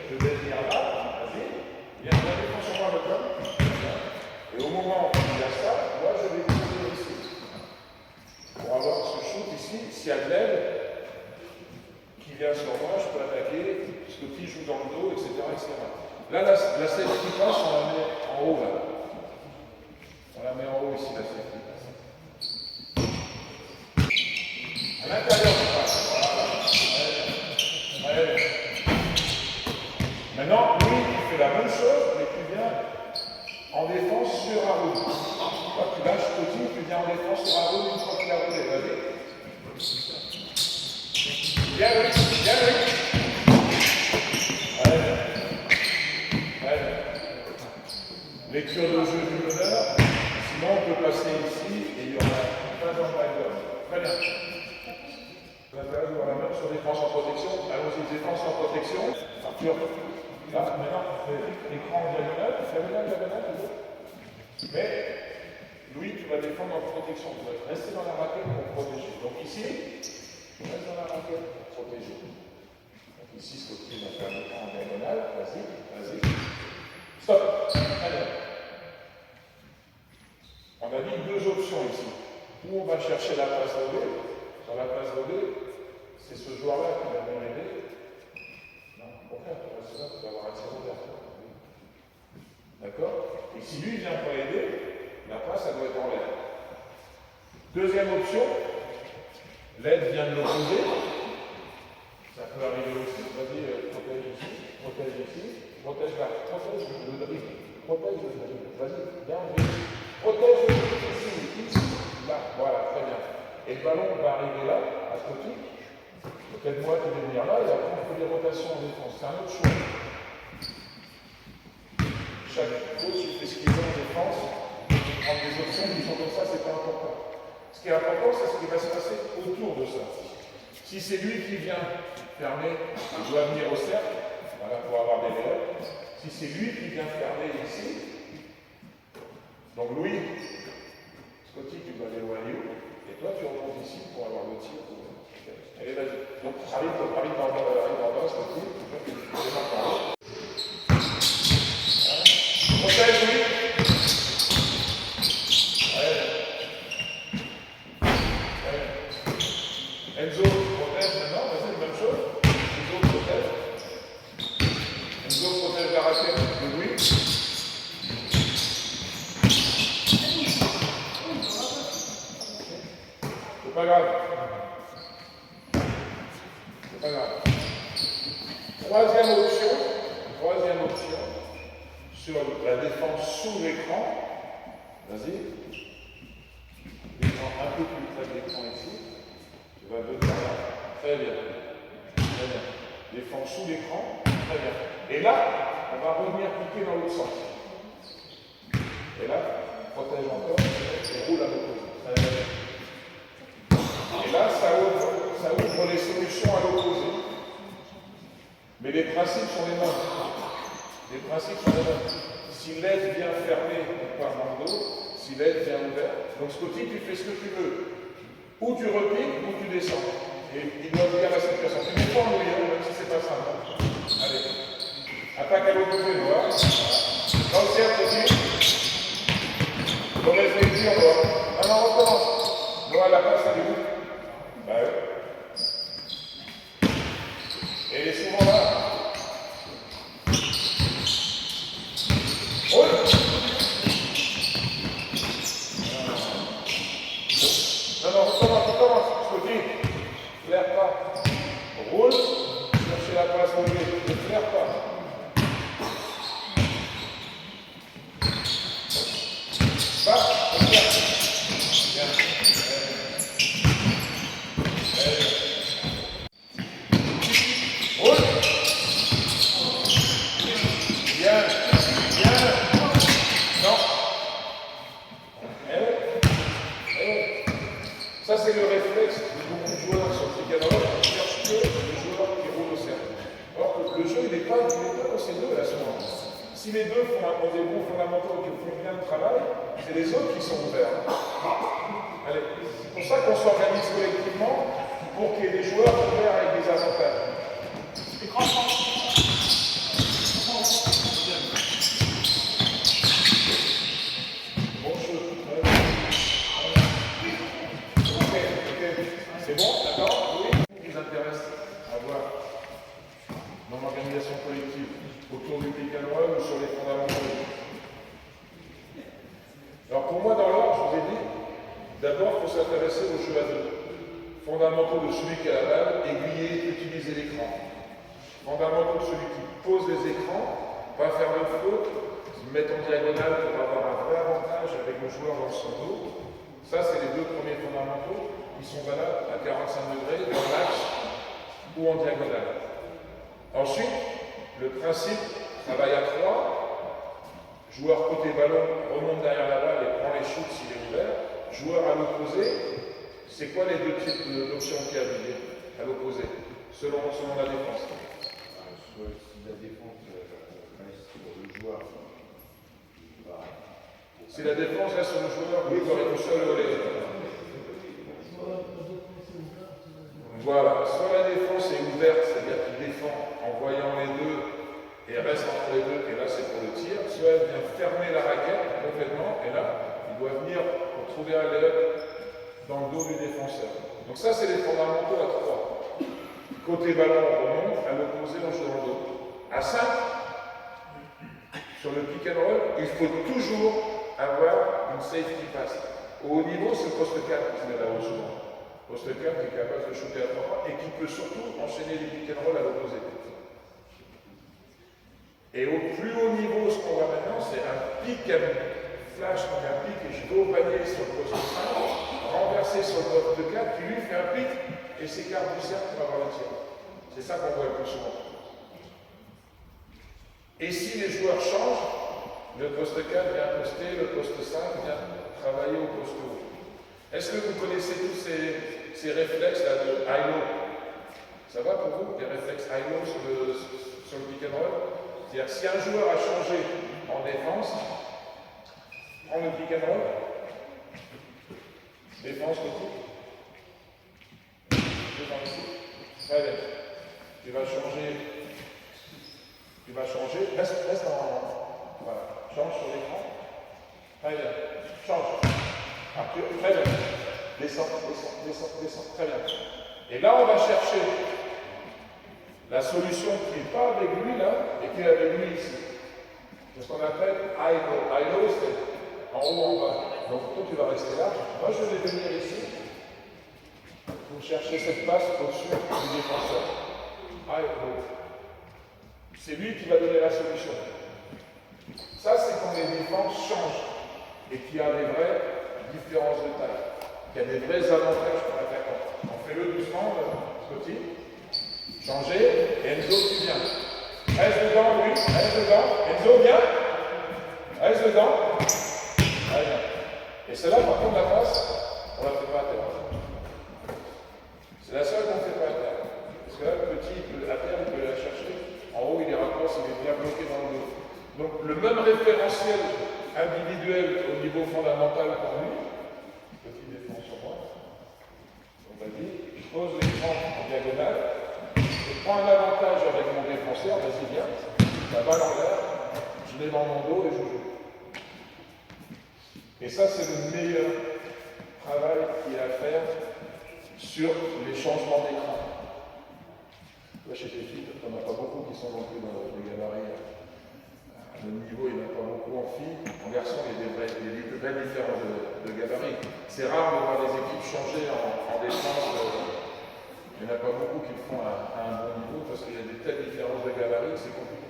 Je vais venir là. Vas-y. Viens, la défense sur moi, le club. Et au moment où il y a ça, moi, je vais poser ici. Pour avoir ce shoot ici, s'il y a de l'aide qui vient sur moi, je peux attaquer, parce que qui joue dans le dos, etc. etc. Là, la safety pass, on la met en haut, là. On la met en haut ici, la safety pass. À l'intérieur du pass. Voilà. Ouais. Maintenant, lui, il fait la même chose, mais tu viens en défense sur un roule. Quand tu lâches petit, tu viens en défense sur un roule une fois qu'il a roulé. Vas-y. Bien, oui. Bien, oui. Lecture de jeu du meneur, sinon on peut passer ici et il y aura pas dans le backdoor. Très bien. Vous avez voir la main sur défense en protection. Allons-y, défense en protection. Arthur, là, maintenant, on fait écran en diagonale. Diagonale, toujours. Mais, Louis, tu vas défendre en protection. Tu vas rester dans la raquette pour protéger. Donc ici, tu restes dans la raquette pour protéger. Donc ici, ce que tu vas faire l'écran en diagonale. Vas-y, vas-y. Stop. Allez. On a dit 2 options ici. Où on va chercher la passe volée. Sur la passe volée, c'est ce joueur-là qui va venir aider. Non, au contraire, tu restes là, tu vas avoir un tir vers toi. D'accord? Et si lui ne vient pas aider, la passe, elle doit être en l'air. Deuxième option, l'aide vient de l'opposé. Ça peut arriver aussi. Vas-y, protège ici, protège ici. Protège là, protège le dribble, protège le dribble. Vas-y, viens, protège le dribble ici, là, voilà, très bien. et le ballon va arriver là, à ce côté. Peut-être moi qui vais venir là, et après on fait des rotations en défense. C'est un autre choix. Chaque coach il fait ce qu'il veut en défense, prendre des options qui sont comme ça, c'est pas important. Ce qui est important, c'est ce qui va se passer autour de ça. Si c'est lui qui vient fermer, il doit venir au cercle, voilà, pour avoir des valeurs. Si c'est lui qui vient fermer ici, donc Louis, Scotty, tu dois aller au Aliou, et toi tu remontes ici pour avoir le tir. Allez, vas-y. Donc, arrive dans le bas, Scotty, tu démarres par là. Protège, Louis. Enzo, protège maintenant, vas-y, même chose. Enzo, protège. Enzo, protège la raquette de Louis. C'est pas grave. C'est pas grave. Troisième option, sur la défense sous l'écran. Vas-y. L'écran un peu plus près de l'écran ici. Tu vas venir là. Très bien. Très bien. Défense sous l'écran. Très bien. Et là, on va revenir piquer dans l'autre sens. Et là, protège encore et roule à l'opposé. Très bien. Et là, ça ouvre les solutions à l'opposé. Mais les principes sont les mêmes. Les principes sont les mêmes. Si l'aide vient fermer, on part dans le dos. Si l'aide vient ouvert. Donc Scotty, tu fais ce que tu veux. Ou tu repiques, ou tu descends. Et il doit dire la situation. Tu mets pas en milieu, même si c'est pas simple. Allez. Attaque à l'opposé, voilà. Dans le cercle, Scotty. Mauvaise lecture, Noah. Ah non, on recommence. Noah, la passe, elle est où? Bah oui. Et elle est souvent là. Roule. Non, recommence. Scotty. Flaire pas. Roule. Cherchez la passe au milieu. Ne flaire pas. Ça, c'est le réflexe de beaucoup de joueurs sur le pick and roll qui cherchent que le joueur qui roule au cercle. Or, le jeu, il n'est pas dans ces deux à ce moment. Si les deux ont des bons fondamentaux et qui font bien le travail, c'est les autres qui sont ouverts. Allez, c'est pour ça qu'on s'organise collectivement pour qu'il y ait des joueurs ouverts avec des avantages. C'est bon, d'accord? Oui. Ce qui vous intéresse à voir dans l'organisation collective autour du pick and roll ou sur les fondamentaux. Alors pour moi, dans l'ordre, je vous ai dit, d'abord, il faut s'intéresser au jeu à deux. Fondamentaux de celui qui a la balle, aiguiller, utiliser l'écran. Fondamentaux de celui qui pose les écrans, pas faire de faute, se mettre en diagonale pour avoir un vrai avantage avec le joueur dans son dos. Ça, c'est les deux premiers fondamentaux. Ils sont valables à 45 degrés dans l'axe ou en diagonale. Ensuite, le principe travail à 3. Joueur côté ballon remonte derrière la balle et prend les shoots s'il est ouvert. Joueur à l'opposé, c'est quoi les deux types d'options qu'il y a à l'opposé, selon la défense? Soit si la défense reste sur le joueur, si la défense reste sur le joueur, le joueur est tout seul au lait. Voilà, soit la défense est ouverte, c'est-à-dire qu'il défend en voyant les deux et reste entre les deux, et là c'est pour le tir, soit elle vient fermer la raquette complètement, et là il doit venir pour trouver un lay-up dans le dos du défenseur. Donc ça c'est les fondamentaux à 3. Côté ballon on remonte, à l'opposé on joue dans le dos. À 5, sur le pick and roll, il faut toujours avoir une safety pass. Au haut niveau, c'est le poste 4 qui met là-haut souvent. Poste 4 qui est capable de shooter à 3 points et qui peut surtout enchaîner les pick and roll à l'opposé. Et au plus haut niveau, ce qu'on voit maintenant, c'est un pick and flash, donc un pick et je vais au panier sur le poste 5. renversé sur le poste 4, qui lui fait un pic et s'écarte du cercle pour avoir le tir. C'est ça qu'on voit le plus souvent. Et si les joueurs changent, le poste 4 vient poster, le poste 5 vient travailler au poste haut. Est-ce que vous connaissez tous ces réflexes-là de high-low? Ça va pour vous, les réflexes high-low sur le pick and roll? C'est-à-dire, si un joueur a changé en défense, prends le pick and roll, défense côté, devant ici, très bien. Tu vas changer, reste en... Voilà, change sur l'écran, très bien, change. Arthur, très bien. Descends, très bien. Et là, on va chercher la solution qui n'est pas avec lui là, et qui est avec lui ici. C'est ce qu'on appelle high-low. High-low, c'est en haut, en bas. Donc, toi, tu vas rester là. Moi, je vais venir ici pour chercher cette passe au-dessus du défenseur. High-low. C'est lui qui va donner la solution. Ça, c'est quand les défenses changent et qu'il y a des vraies différences de taille. Il y a des vrais avantages pour l'attaquant. On fait le doucement, Scotty. Changer, et Enzo, tu viens. Reste dedans, lui, reste dedans. Enzo, viens. Reste dedans. Allez, viens. Et celle-là, par contre, la passe, on la fait pas à terre. C'est la seule qu'on ne fait pas à terre. Parce que là, le petit, à terre, il peut la chercher. En haut, il est raccourci, il est bien bloqué dans le dos. Donc, le même référentiel individuel au niveau fondamental pour lui. Petit défend sur moi. Donc, vas-y, je pose l'écran en diagonale. Je prends un avantage avec mon défenseur, vas-y, viens. La balle en l'air, je l'ai dans mon dos et je joue. Et ça, c'est le meilleur travail qu'il y a à faire sur les changements d'écran. Là, chez les filles, on n'a pas beaucoup qui sont non plus dans les gabarits. Le niveau, il n'y en a pas beaucoup en filles. En garçon, il y a des vraies différences de gabarits. C'est rare de voir les équipes changer en défense. Il n'y en a pas beaucoup qui le font à un bon niveau parce qu'il y a des telles différences de gabarits que c'est compliqué.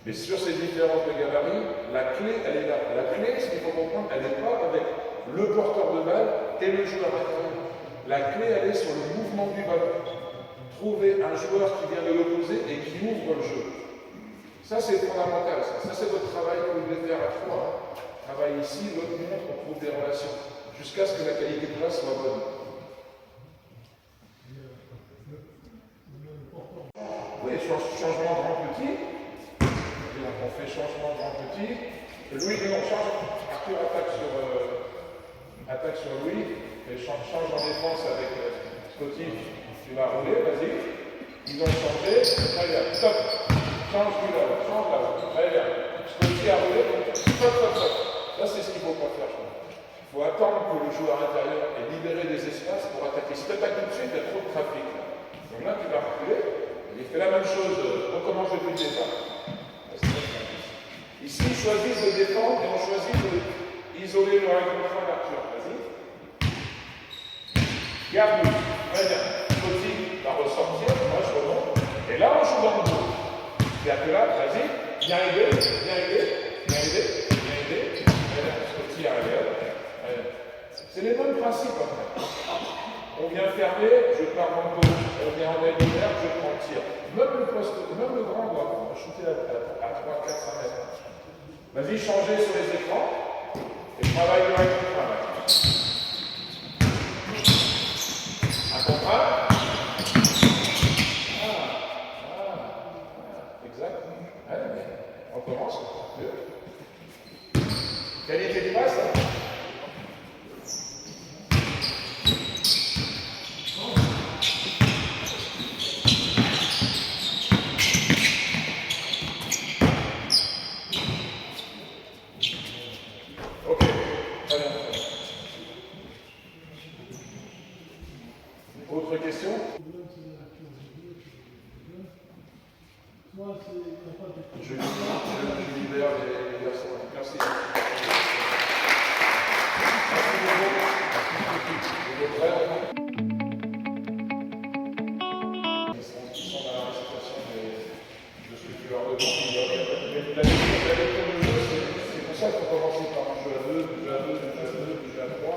Mais sur ces différences de gabarits, la clé, elle est là. La clé, ce qu'il faut comprendre, elle n'est pas avec le porteur de balle et le joueur intérieur. La clé, elle est sur le mouvement du ballon. Trouver un joueur qui vient de l'opposé et qui ouvre le jeu. Ça, c'est fondamental. Ça c'est votre travail que vous devez faire à trois. Travail ici, l'autre montre, on trouve des relations. Jusqu'à ce que la qualité de passe soit bonne. Oui, changement grand-petit. On fait changement grand-petit. Louis, on change. Arthur attaque sur Louis. Et change en défense avec Scotty. Tu vas rouler, vas-y. Ils ont changé. Très bien. Stop. Change là-haut. Très bien. Scotty a roulé. Stop. Là, c'est ce qu'il ne faut pas faire. Il faut attendre que le joueur intérieur ait libéré des espaces pour attaquer. Si tu attaques tout de suite, il y a trop de trafic. Donc là, tu vas reculer. Il fait la même chose. Recommence depuis le départ. Ici, ils choisissent de défendre et on choisit d'isoler le 1 contre 1 d'Arthur. Vas-y. Garde-le. Très bien. Scotty va ressortir. Moi, je remonte. Et là, on joue dans le dos. C'est-à-dire que là, vas-y. Viens aider. Scotty a arrivé. C'est les mêmes principes, en fait. On vient fermer, je pars dans le dos. On vient en aide ouverte, je prends le tir. Même le grand doit shooter à 3, 4, 5 mètres. Vas-y, changez sur les écrans et travaille le 1 contre 1. 1 contre 1. Exact. Allez, on commence. Qualité de passe. Autre question? Je libère les garçons. Merci. Ils sont dans la récitation de ce que tu leur demandes. La lecture du jeu, c'est pour ça qu'il faut commencer par un jeu à 2, jeu à 3.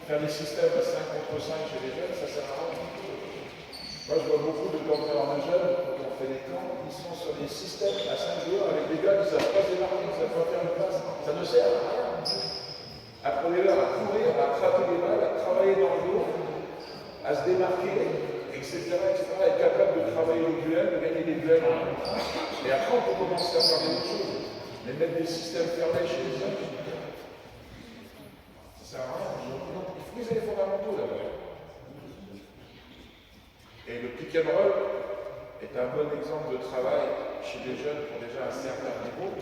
Faire des systèmes à 5 contre 5 chez les jeunes, ça sert à rien. Moi, je vois beaucoup de campeurs de jeunes, quand on fait des camps, ils sont sur des systèmes à 5 joueurs avec des gars qui ne savent pas se démarquer, qui ne savent pas faire une passe. Ça ne sert à rien. Apprenez-leur à courir, à attraper les balles, à travailler dans le dos, à se démarquer, etc., etc., être capable de travailler les duels, de gagner des duels. Et après, on peut commencer à faire d'autres choses. Mais mettre des systèmes fermés chez les jeunes, ça sert à rien. Non, il faut viser les fondamentaux d'abord. Et le pick and roll est un bon exemple de travail chez des jeunes qui ont déjà un certain niveau,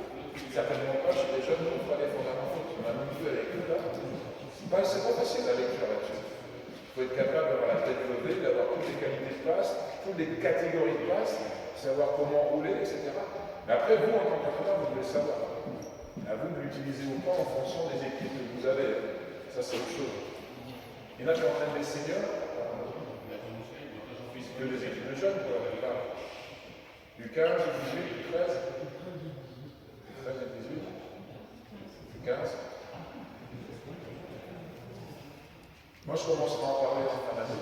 certainement pas chez des jeunes qui n'ont pas les fondamentaux. On a même vu avec eux là. C'est pas facile la lecture là-dessus. Il faut être capable d'avoir la tête levée, d'avoir toutes les qualités de place, toutes les catégories de place, savoir comment rouler, etc. Mais après, vous, en tant qu'entraîneur, vous devez savoir. À vous de l'utiliser ou pas en fonction des équipes que vous avez. Ça, c'est autre chose. Il y en a qui entraînent des seniors, que des équipes de jeunes, quoi, du 15, du 18, du 13, du 13 et 18, du 15. Moi, je commencerai à en parler à cette année.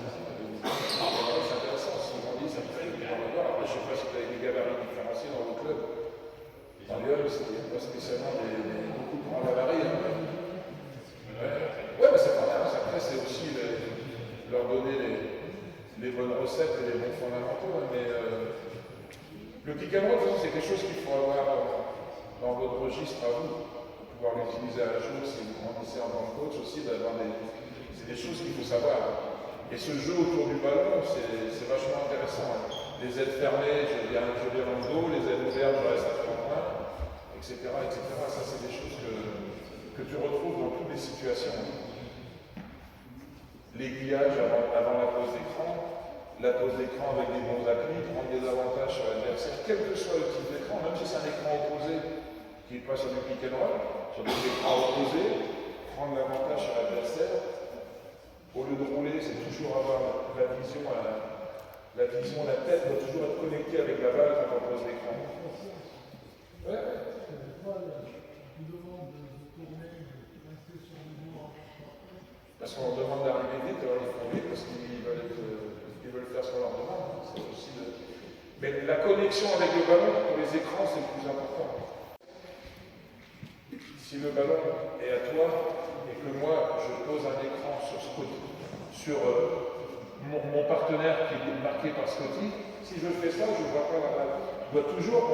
C'est intéressant, si on dit, ça me fait on va voir. Après, je ne sais pas si vous avez des gabarits différenciés dans vos clubs. En Lyon, c'est pas spécialement beaucoup de grands gabarits. Hein. Ouais, mais c'est pas grave. Après, c'est aussi leur donner les bonnes recettes et les bons fondamentaux. Hein, mais le kick and roll, c'est quelque chose qu'il faut avoir dans votre registre à vous, pour pouvoir l'utiliser à jour si vous grandissez en tant que coach aussi, d'avoir c'est des choses qu'il faut savoir. Et ce jeu autour du ballon, c'est vachement intéressant. Hein. Les aides fermées, je viens en dos, les aides ouvertes, je reste à tremplin, etc., etc. Ça, c'est des choses que tu retrouves dans toutes les situations. L'aiguillage avant la pose d'écran, la pose d'écran avec des bons applis, prendre des avantages sur l'adversaire, quel que soit le type d'écran, même si c'est un écran opposé qui n'est pas sur du pick and roll, sur des écrans opposés, prendre l'avantage sur l'adversaire, au lieu de rouler, c'est toujours avoir la vision, la tête doit toujours être connectée avec la balle quand on pose l'écran. Ouais. Parce qu'on leur demande d'arriver vite, alors ils font vite parce qu'ils veulent faire ce qu'on leur demande. C'est aussi Mais la connexion avec le ballon pour les écrans, c'est le plus important. Si le ballon est à toi et que moi je pose un écran sur mon partenaire qui est marqué par Scotty, si je fais ça, je ne vois pas la balle. On doit toujours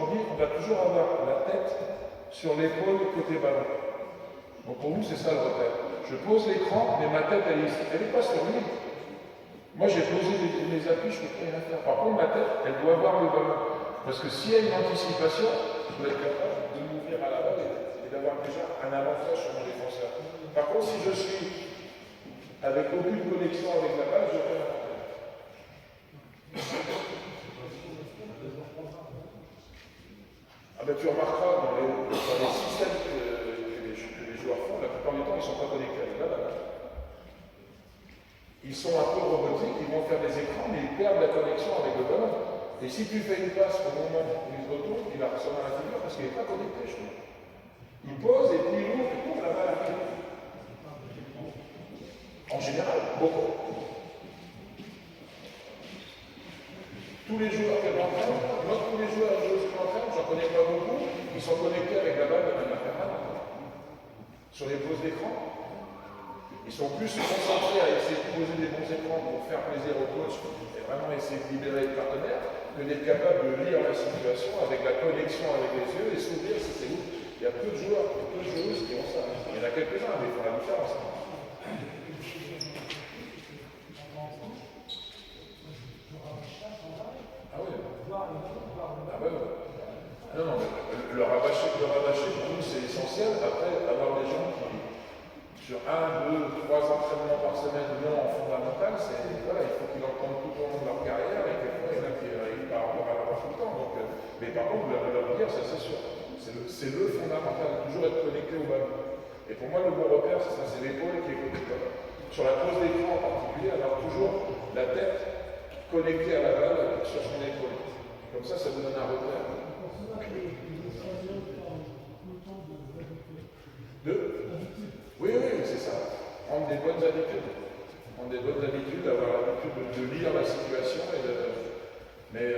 avoir la tête sur l'épaule côté ballon. Donc pour nous, c'est ça le repère. Je pose l'écran, mais ma tête, elle n'est pas sur lui. Moi, j'ai posé mes appuis, je ne peux pas rien faire. Par contre, ma tête, elle doit avoir le ballon. Parce que s'il y a une anticipation, je dois être capable de m'ouvrir à la balle et d'avoir déjà un avantage sur mon défenseur. Par contre, si je suis avec aucune connexion avec la balle, je perds un avantage. Ah ben, tu remarqueras dans les systèmes que les joueurs font, la plupart du temps, ils ne sont pas connectés avec la balle. Ils sont un peu robotiques, ils vont faire des écrans, mais ils perdent la connexion avec le ballon. Et si tu fais une passe au moment où il se retourne, il va recevoir la figure parce qu'il n'est pas connecté, je trouve. Il pose et puis il ouvre, la balle arrive. En général, beaucoup. Tous les joueurs que j'entraîne, moi tous les joueurs que j'entraîne, j'en connais pas beaucoup, ils sont connectés avec la balle de manière permanente. Sur les poses d'écran, ils sont plus concentrés à essayer de poser des bons écrans pour faire plaisir au coach et vraiment essayer de libérer le partenaire que d'être capable de lire la situation avec la connexion avec les yeux et s'ouvrir si c'est où. Il y a peu de joueurs, peu de joueuses qui ont ça. Il y en a quelques-uns, mais ils font la différence. Ah oui. Ah ouais. Non, le rabâcher pour nous c'est essentiel. Après, avoir des gens qui, sur 1, 2, 3 entraînements par semaine, non en fondamental, voilà, il faut qu'ils l'entendent tout au long de leur carrière et quelquefois il y en a qui n'arrivent pas à avoir tout le temps. Donc, mais par contre, leur dire, ça c'est sûr. C'est le fondamental, toujours être connecté au ballon. Et pour moi, le bon repère, c'est ça, c'est l'épaule qui est connectée. Sur la pose d'écran en particulier, avoir toujours la tête connectée à la balle sur son épaule. Comme ça vous donne un repère. Oui, c'est ça. Prendre des bonnes habitudes. prendre des bonnes habitudes, avoir l'habitude de lire la situation. Mais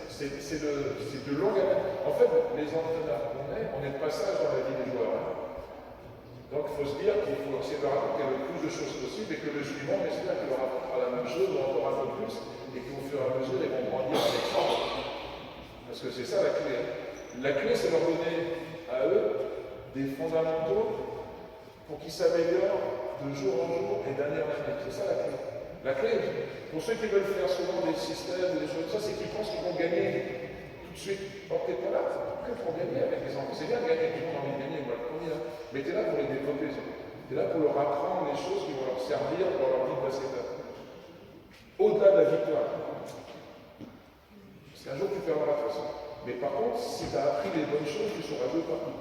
c'est de longue haleine. En fait, les entraîneurs qu'on est, on est de passage dans la vie des joueurs. Hein. Donc il faut se dire qu'il faut essayer de leur apporter le plus de choses possible et que le suivant, on espère qu'il leur apportera la même chose ou encore un peu plus et qu'au fur et à mesure, ils vont grandir avec ça. Parce que c'est ça la clé. La clé, c'est leur donner à eux des fondamentaux pour qu'ils s'améliorent de jour en jour et d'année en année. C'est ça la clé. La clé, pour ceux qui veulent faire souvent des systèmes ou des choses comme ça, c'est qu'ils pensent qu'ils vont gagner tout de suite. Or, t'es pas là que pour gagner avec les enfants. C'est bien de gagner, tout le monde a envie de gagner, moi le premier. Hein. Mais t'es là pour les développer. T'es là pour leur apprendre des choses qui vont leur servir pour leur vie de basket. Au-delà de la victoire. Parce qu'un jour, tu perdras de toute façon. Mais par contre, si tu as appris les bonnes choses, tu sauras jouer partout.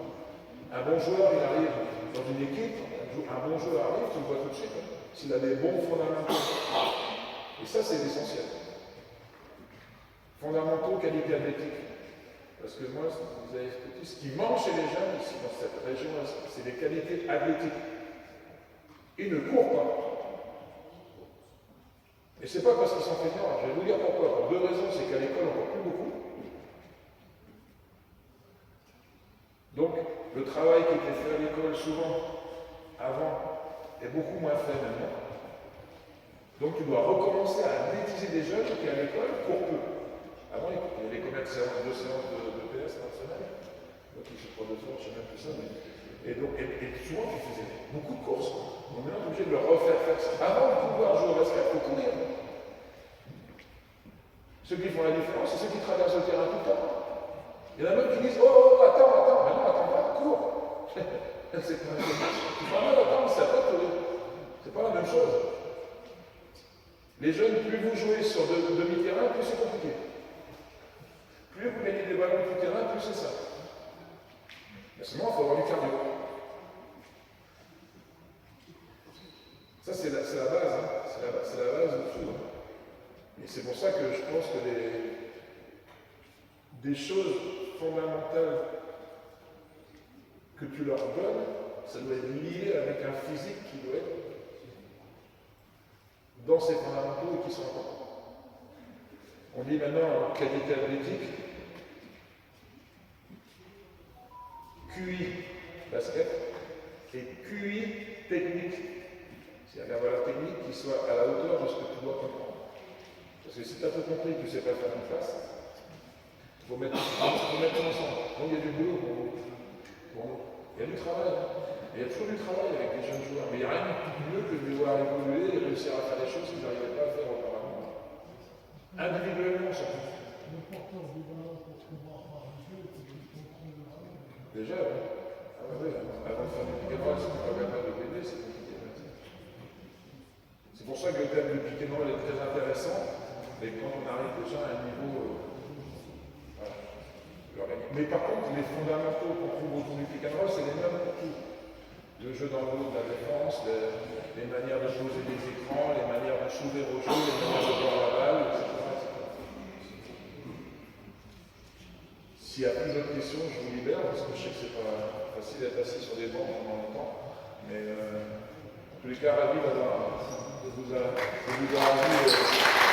Un bon joueur, il arrive dans une équipe, un bon joueur arrive, tu le vois tout de suite. Hein. S'il a des bons fondamentaux. Et ça, c'est l'essentiel. Fondamentaux, qualité athlétique. Parce que moi, vous avez expliqué, ce qui manque chez les jeunes, ici, dans cette région, c'est des qualités athlétiques. Ils ne courent pas. Et c'est pas parce qu'ils sont fainéants. Je vais vous dire pourquoi. Pour deux raisons, c'est qu'à l'école, on ne court plus beaucoup. Donc, le travail qui était fait à l'école, souvent, avant, est beaucoup moins fait maintenant. Donc, tu dois recommencer à athlétiser des jeunes qui, à l'école, courent peu. Avant, il y avait combien de séances, 2 séances de PS par semaine? Donc, je ne sais pas 2 séances, je ne sais même plus ça. Mais... Et souvent, tu faisais beaucoup de courses. Donc, maintenant, tu es obligé de leur refaire faire ça. Avant de pouvoir jouer au basket, il faut courir. Ceux qui font la différence, c'est ceux qui traversent le terrain tout le temps. Il y en a même qui disent oh, attends. Mais non, attends pas, cours. C'est pas tu vas mal attendre, c'est pas courir. C'est pas la même chose. Les jeunes, plus vous jouez sur demi-terrain, plus c'est compliqué. Plus vous gagnez des ballons tout terrain, plus c'est ça. Mais sinon, il faut avoir du cardio. Ça, c'est la base. Hein. C'est la base de tout. Hein. Et c'est pour ça que je pense que des choses fondamentales que tu leur donnes, ça doit être lié avec un physique qui doit être dans ces fondamentaux et qui sont importants. On dit maintenant en qualité athlétique, QI basket et QI technique. C'est-à-dire avoir la technique qui soit à la hauteur de ce que tu dois comprendre. Parce que si tu as tout compris que tu ne sais pas faire une face, il faut mettre ensemble. Donc il y a du boulot pour nous. Il y a du travail. Il y a toujours du travail avec les jeunes joueurs. Mais il n'y a rien de mieux que de les voir évoluer et réussir à faire des choses qu'ils n'arrivaient pas à faire auparavant. Individuellement, surtout. Déjà, oui. Ah oui, avant de faire du pick and roll, si tu n'es pas capable de baiser, c'est compliqué. C'est pour ça que le thème du pick and roll est très intéressant, mais quand on arrive déjà à un niveau. Mais par contre, les fondamentaux qu'on trouve autour du pick and roll, c'est les mêmes pour tout. Le jeu dans le dos de la défense, les manières de poser des écrans, les manières de s'ouvrir au jeu, les manières de voir la balle, etc. S'il y a plus d'autres questions, je vous libère, parce que je sais que c'est pas facile d'être assis sur des bancs pendant longtemps. Mais en tous les cas, ravi de vous avoir vu.